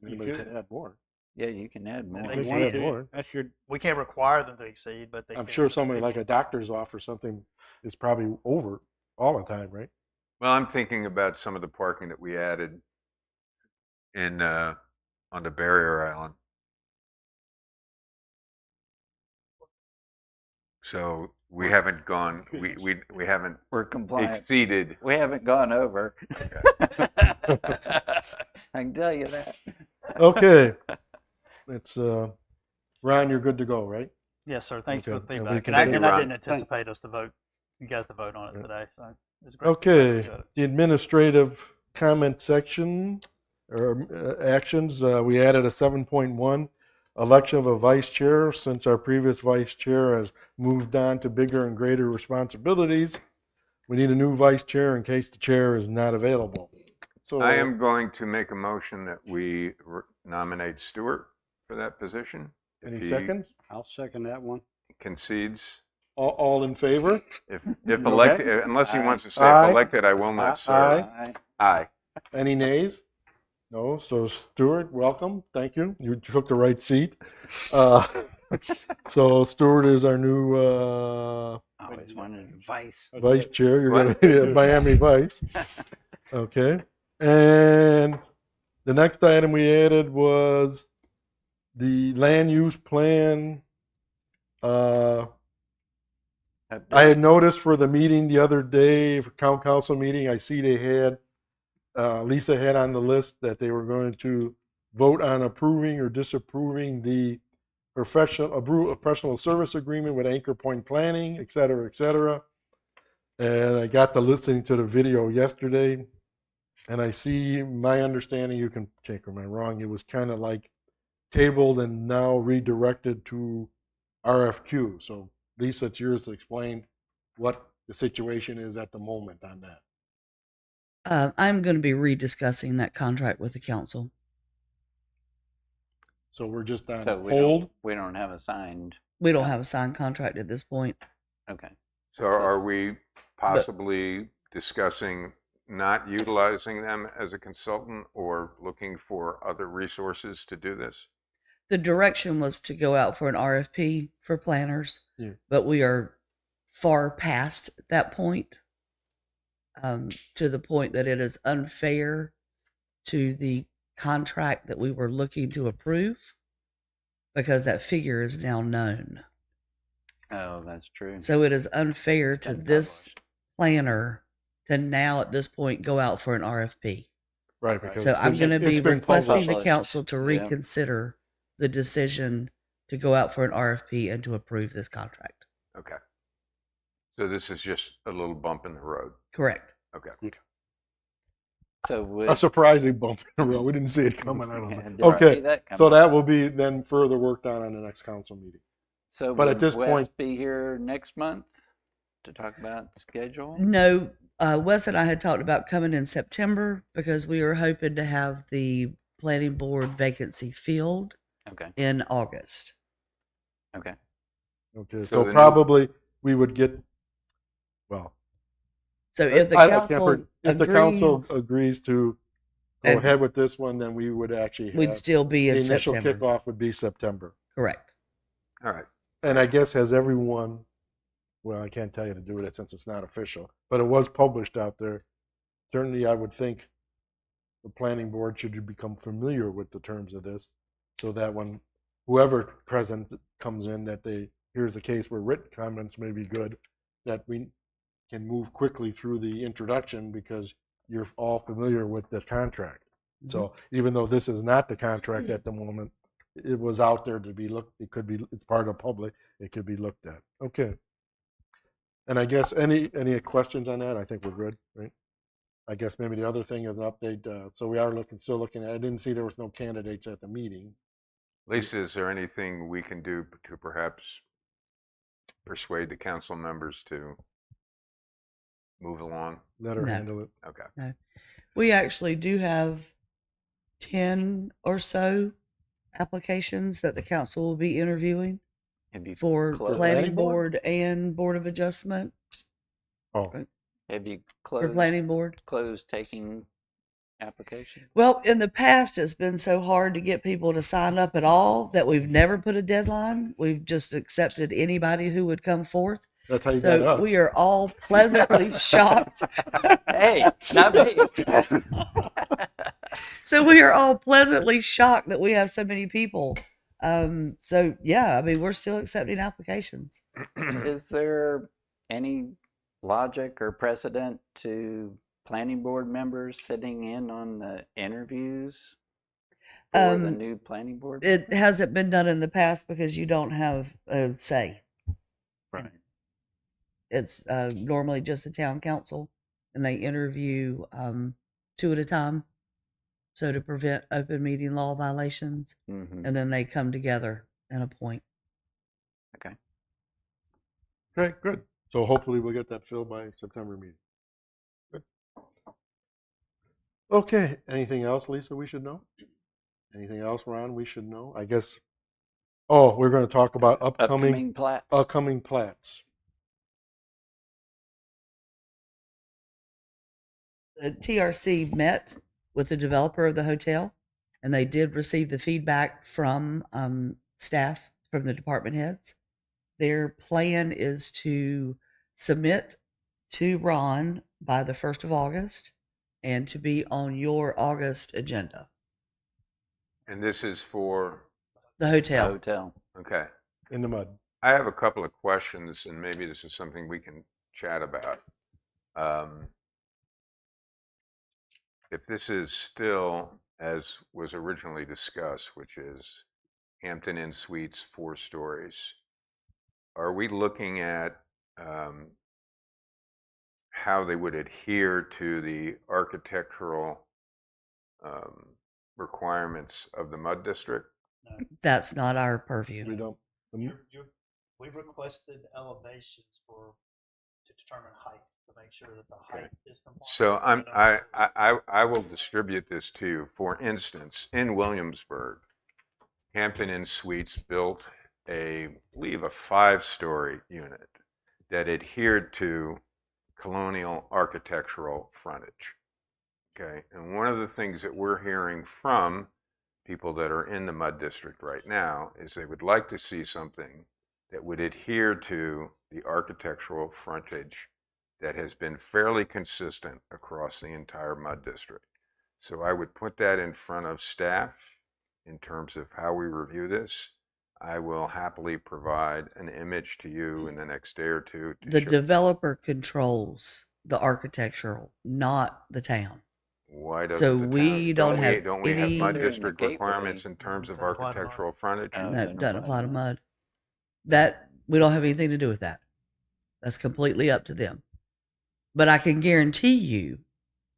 S3: You
S1: Anybody
S3: could.
S1: can add more.
S4: Yeah, you can add more.
S5: they
S1: You
S5: can
S1: can add
S5: do.
S1: more.
S3: That's your
S5: We can't require them to exceed, but they
S1: I'm
S5: can.
S1: sure somebody like a doctor's office or something is probably over all the time, right?
S2: Well, I'm thinking about some of the parking that we added in on the barrier island. So we haven't gone. We haven't
S4: We're compliant.
S2: exceeded.
S4: We haven't gone over. I can tell you that.
S1: Okay. It's Ron, you're good to go, right?
S5: Yes, sir. Thanks
S1: Okay.
S5: for the
S1: And we
S5: feedback.
S1: can
S5: And I,
S2: take it,
S5: and I
S2: Ron.
S5: didn't anticipate us to vote, you guys to vote on it
S1: Right.
S5: today. So it's great.
S1: Okay.
S5: Appreciate it.
S1: The administrative comment section or actions, we added a 7.1 election of a vice chair. Since our previous vice chair has moved on to bigger and greater responsibilities, we need a new vice chair in case the chair is not available. So
S2: I am going to make a motion that we nominate Stuart for that position. If
S1: Any
S2: he
S1: seconds?
S3: I'll second that one.
S2: Concedes.
S1: All in favor?
S2: If
S1: Okay.
S2: elected, unless he
S4: Aye.
S2: wants to say
S1: Aye.
S2: if elected, I will not serve.
S1: Aye.
S2: Aye.
S1: Any nays? No. So Stuart, welcome. Thank you. You took the right seat. So Stuart is our new
S4: I always wanted advice.
S1: vice chair. You're going
S2: What?
S1: to be Miami vice. Okay. And the next item we added was the land use plan. I had noticed for the meeting the other day, for council meeting, I see they had, Lisa had on the list that they were going to vote on approving or disapproving the professional service agreement with Anchor Point Planning, et cetera, et cetera. And I got to listening to the video yesterday, and I see, my understanding, you can check me wrong, it was kind of like tabled and now redirected to RFQ. So Lisa, it's yours to explain what the situation is at the moment on that.
S6: I'm going to be rediscussing that contract with the council.
S1: So we're just on
S4: So
S1: hold.
S4: we don't have a signed.
S6: We don't have a signed contract at this point.
S4: Okay.
S2: So are we possibly discussing not utilizing them as a consultant or looking for other resources to do this?
S6: The direction was to go out for an RFP for planners,
S1: Yeah.
S6: but we are far past that point, to the point that it is unfair to the contract that we were looking to approve because that figure is now known.
S4: Oh, that's true.
S6: So it is unfair to
S4: been
S6: this
S4: published.
S6: planner to now at this point go out for an RFP.
S1: Right. Because
S6: So I'm going to be requesting the
S4: published.
S6: council to
S4: Yeah.
S6: reconsider the decision to go out for an RFP and to approve this contract.
S2: Okay. So this is just a little bump in the road.
S6: Correct.
S2: Okay.
S4: So would,
S1: a surprising bump in the road. We didn't see it coming. I don't
S4: Yeah,
S1: know.
S4: did I see
S1: Okay.
S4: that
S1: So
S4: coming?
S1: that will be then further worked on the next council meeting.
S4: So
S1: but at
S4: would
S1: this
S4: Wes
S1: point-
S4: be here next month to talk about the schedule?
S6: No, Wes and I had talked about coming in September because we were hoping to have the planning board vacancy filled
S4: Okay.
S6: in August.
S4: Okay.
S1: Okay.
S2: So
S1: So
S2: the new-
S1: probably we would get Well,
S6: So if the
S1: I
S6: council
S1: can't, if the council
S6: agrees,
S1: agrees to go
S6: And-
S1: ahead with this one, then we would actually
S6: we'd
S1: have,
S6: still be
S1: the
S6: in
S1: initial
S6: September.
S1: kickoff would be September.
S6: Correct.
S2: All right.
S1: And I guess has everyone, well, I can't tell you to do it since it's not official, but it was published out there. Certainly, I would think the planning board should become familiar with the terms of this, so that when whoever present comes in, that they, here's a case where written comments may be good, that we can move quickly through the introduction because you're all familiar with the contract. So even though this is not the contract at the moment, it was out there to be looked, it could be, it's part of public, it could be looked at. Okay. And I guess any questions on that? I think we're good, right? I guess maybe the other thing is an update. So we are still looking at, I didn't see there was no candidates at the meeting.
S2: Lisa, is there anything we can do to perhaps persuade the council members to move along?
S1: Let her
S6: No.
S1: handle it.
S2: Okay.
S6: We actually do have 10 or so applications that the council will be interviewing
S4: Have you
S6: for
S4: closed-
S6: planning board and board of adjustment
S1: Oh,
S4: Have you
S6: for
S4: closed
S6: planning board.
S4: taking applications?
S6: Well, in the past, it's been so hard to get people to sign up at all that we've never put a deadline. We've just accepted anybody who would come forth.
S1: that's how you got
S6: So
S1: us.
S6: we are all pleasantly shocked.
S4: Hey, not me.
S6: So we are all pleasantly shocked that we have so many people. So yeah, I mean, we're still accepting applications.
S4: Is there any logic or precedent to planning board members sitting in on the interviews for the new planning board?
S6: It hasn't been done in the past because you don't have a say.
S1: Right.
S6: It's normally just the town council, and they interview 2 at a time, so to prevent open meeting law violations,
S4: Mhm.
S6: and then they come together and appoint.
S1: Okay, good. So hopefully we'll get that filled by September meeting. Good. Okay, anything else, Lisa, we should know? Anything else, Ron, we should know? I guess, oh, we're going to talk about
S4: Upcoming plats.
S1: upcoming plats.
S6: The TRC met with the developer of the hotel, and they did receive the feedback from staff, from the department heads. Their plan is to submit to Ron by the 1st of August and to be on your August agenda.
S2: And this is for,
S6: The hotel.
S4: Hotel.
S2: okay.
S1: In the mud.
S2: I have a couple of questions, and maybe this is something we can chat about. If this is still as was originally discussed, which is Hampton Inn Suites, 4 stories, are we looking at how they would adhere to the architectural requirements of the MUD district?
S6: That's not our purview.
S1: We don't,
S5: We've requested elevations to determine height, to make sure that the height is compliant.
S2: So I will distribute this to you. For instance, in Williamsburg, Hampton Inn Suites built I believe a 5-story unit that adhered to colonial architectural frontage. Okay, and one of the things that we're hearing from people that are in the MUD district right now is they would like to see something that would adhere to the architectural frontage that has been fairly consistent across the entire MUD district. So I would put that in front of staff in terms of how we review this. I will happily provide an image to you in the next day or two.
S6: The
S2: show
S6: developer controls the architectural, not the town.
S2: Why doesn't
S6: So
S2: the town?
S6: we don't have
S2: don't we have
S6: any-
S2: MUD
S4: They're in the
S2: district
S4: gateway.
S2: requirements in terms of
S5: Doesn't apply to MUD.
S2: architectural frontage?
S4: Oh.
S6: That
S4: doesn't
S6: doesn't
S4: apply
S6: apply
S4: to
S6: to
S4: mud.
S6: mud. That we don't have anything to do with that. That's completely up to them. But I can guarantee you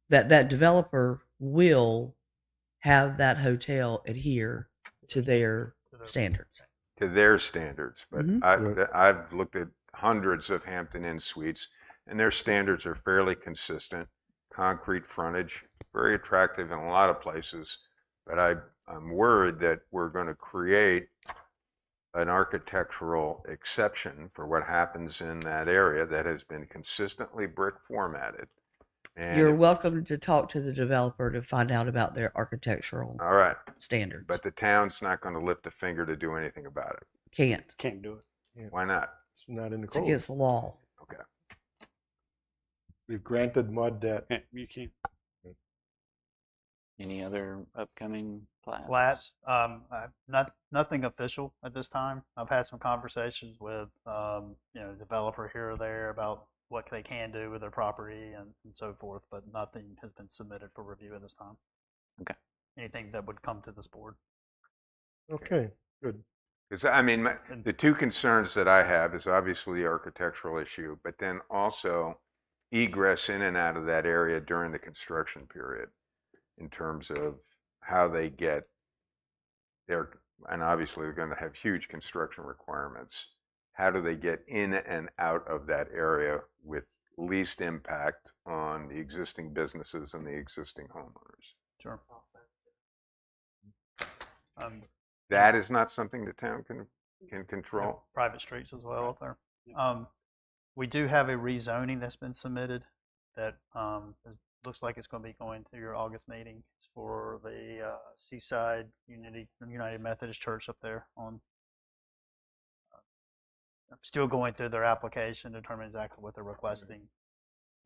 S6: that that developer will have that hotel adhere to their standards.
S2: To their standards, but
S6: Mhm.
S2: I've looked at hundreds of Hampton Inn Suites, and their standards are fairly consistent. Concrete frontage, very attractive in a lot of places, but I'm worried that we're going to create an architectural exception for what happens in that area that has been consistently brick formatted. And
S6: You're welcome to talk to the developer to find out about their architectural
S2: all right,
S6: standards.
S2: but the town's not going to lift a finger to do anything about it.
S6: Can't.
S3: Can't do it.
S2: Why not?
S1: It's not in the
S6: It's
S1: code.
S6: against the law.
S2: Okay.
S1: We've granted mud that.
S3: You can't.
S4: Any other upcoming plans?
S5: Flats, nothing official at this time. I've had some conversations with, developer here or there about what they can do with their property and so forth, but nothing has been submitted for review at this time.
S4: Okay.
S5: Anything that would come to this board.
S1: Okay, good.
S2: Because I mean, the two concerns that I have is obviously the architectural issue, but then also egress in and out of that area during the construction period, in terms of how they get there. And obviously, they're going to have huge construction requirements. How do they get in and out of that area with least impact on the existing businesses and the existing homeowners?
S5: Sure.
S2: That is not something the town can control.
S5: Private streets as well up there. We do have a rezoning that's been submitted that looks like it's going to be going to your August meeting. It's for the Seaside United Methodist Church up there on. Still going through their application to determine exactly what they're requesting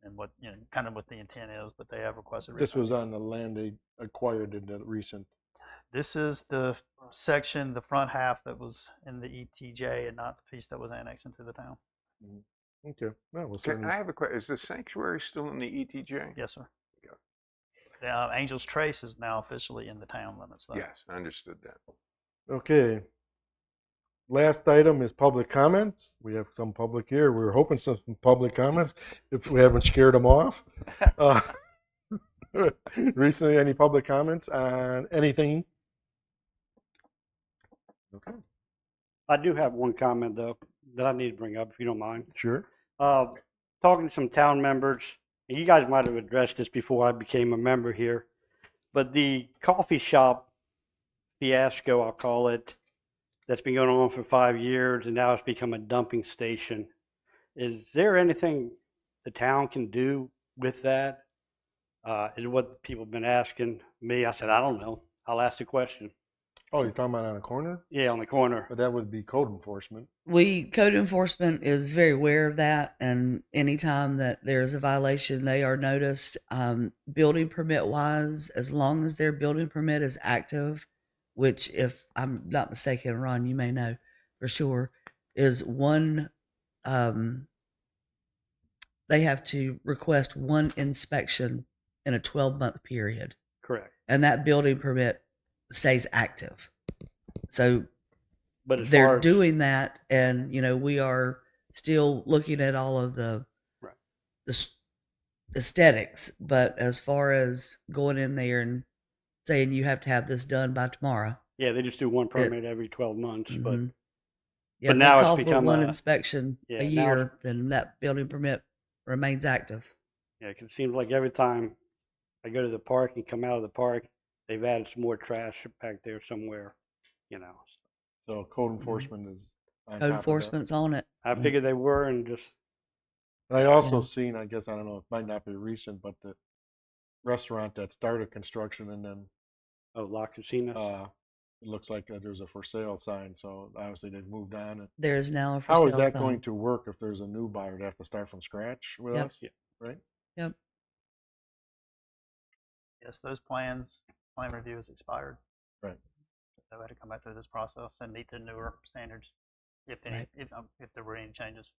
S5: and what, kind of what the intent is, but they have requested.
S1: This was
S5: rezoning.
S1: on the land they acquired in the recent.
S5: This is the section, the front half that was in the ETJ and not the piece that was annexed into the town.
S1: Okay, well, we'll
S2: Can
S1: certainly.
S2: I have a question? Is the sanctuary still in the ETJ?
S5: Yes, sir. The Angel's Trace is now officially in the town limits, though.
S2: Yes, I understood that.
S1: Okay. Last item is public comments. We have some public here. We were hoping some public comments if we haven't scared them off. Recently, any public comments on anything? Okay,
S3: I do have one comment though that I need to bring up if you don't mind.
S1: sure.
S3: Talking to some town members, and you guys might have addressed this before I became a member here, but the coffee shop fiasco, I'll call it, that's been going on for 5 years and now it's become a dumping station. Is there anything the town can do with that? Is what people have been asking me. I said, I don't know. I'll ask the question.
S1: Oh, you're talking about on a corner?
S3: Yeah, on the corner.
S1: But that would be code enforcement.
S6: Code enforcement is very aware of that, and anytime that there's a violation, they are noticed. Building permit wise, as long as their building permit is active, which, if I'm not mistaken, Ron, you may know for sure, is one. They have to request one inspection in a 12-month period,
S3: Correct.
S6: and that building permit stays active. So
S3: But as
S6: they're
S3: far as,
S6: doing that, and we are still looking at all of the
S3: Right.
S6: the aesthetics. But as far as going in there and saying you have to have this done by tomorrow,
S3: yeah, they just do one permit every 12 months. But
S6: mhm.
S3: but
S6: if they
S3: now it's
S6: call for
S3: become
S6: one
S3: a-
S6: inspection
S3: yeah,
S6: a
S3: now
S6: year, then that building permit remains active.
S3: yeah, 'cause it seems like every time I go to the park and come out of the park, they've added some more trash back there somewhere.
S1: So code enforcement is on top
S6: Code
S1: of that.
S6: enforcement's on it.
S3: I figured they were, and just
S1: And I also
S6: Yeah.
S1: seen, I guess, I don't know, it might not be recent, but the restaurant that started construction and then
S3: La Casina.
S1: it looks like there's a for sale sign. So obviously they've moved on. And
S6: There is now a for
S1: how is
S6: sale
S1: that
S6: sign.
S1: going to work if there's a new buyer? They have to start from scratch with
S6: Yep.
S1: us,
S3: Yeah.
S1: right?
S6: Yep.
S5: Yes, those plan review is expired.
S1: Right.
S5: They had to come back through this process and meet the newer standards, if any,
S6: Right.
S5: if there were any changes.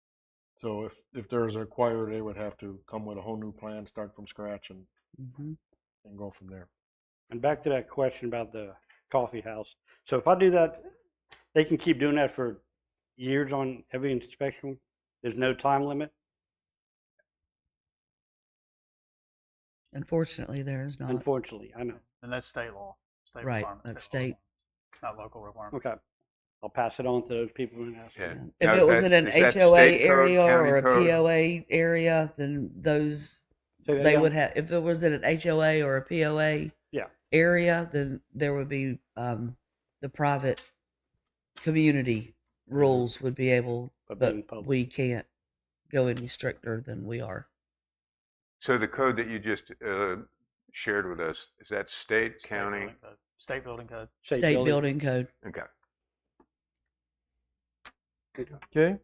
S1: So if there's a acquirer, they would have to come with a whole new plan, start from scratch, and
S6: Mhm.
S1: go from there.
S3: And back to that question about the coffee house. So if I do that, they can keep doing that for years on every inspection. There's no time limit.
S6: Unfortunately, there is not.
S3: Unfortunately, I know.
S5: And that's state law, state
S6: Right,
S5: requirement.
S6: that's
S5: law,
S6: state.
S5: not local requirement.
S3: Okay, I'll pass it on to those people who ask.
S2: Yeah.
S6: If
S2: Now,
S6: it was
S2: that-
S6: in an
S2: is that
S6: HOA
S2: state code,
S6: area
S2: county
S6: or a
S2: code?
S6: POA area, then those
S3: Say that
S6: they
S3: again?
S6: would have. If it was in an HOA or a POA
S3: Yeah.
S6: area, then there would be the private community rules would be able,
S3: But
S6: but
S3: being public.
S6: we can't go any stricter than we are.
S2: So the code that you just shared with us, is that state, county?
S5: building code. State building code.
S6: State building code.
S2: Okay.
S1: Okay.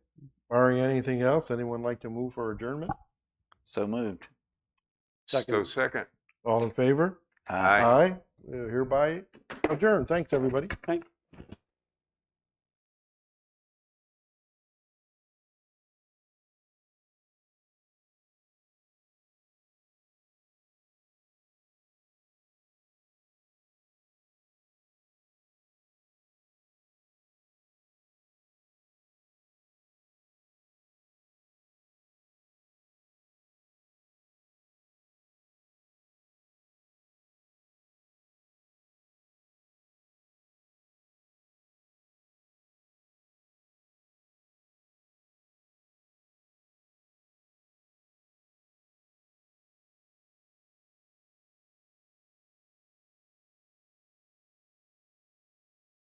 S1: Barring anything else, anyone like to move for adjournment?
S4: So moved.
S2: So second.
S1: All in favor?
S2: Aye.
S1: Aye. Hereby adjourned. Thanks, everybody.
S3: Thank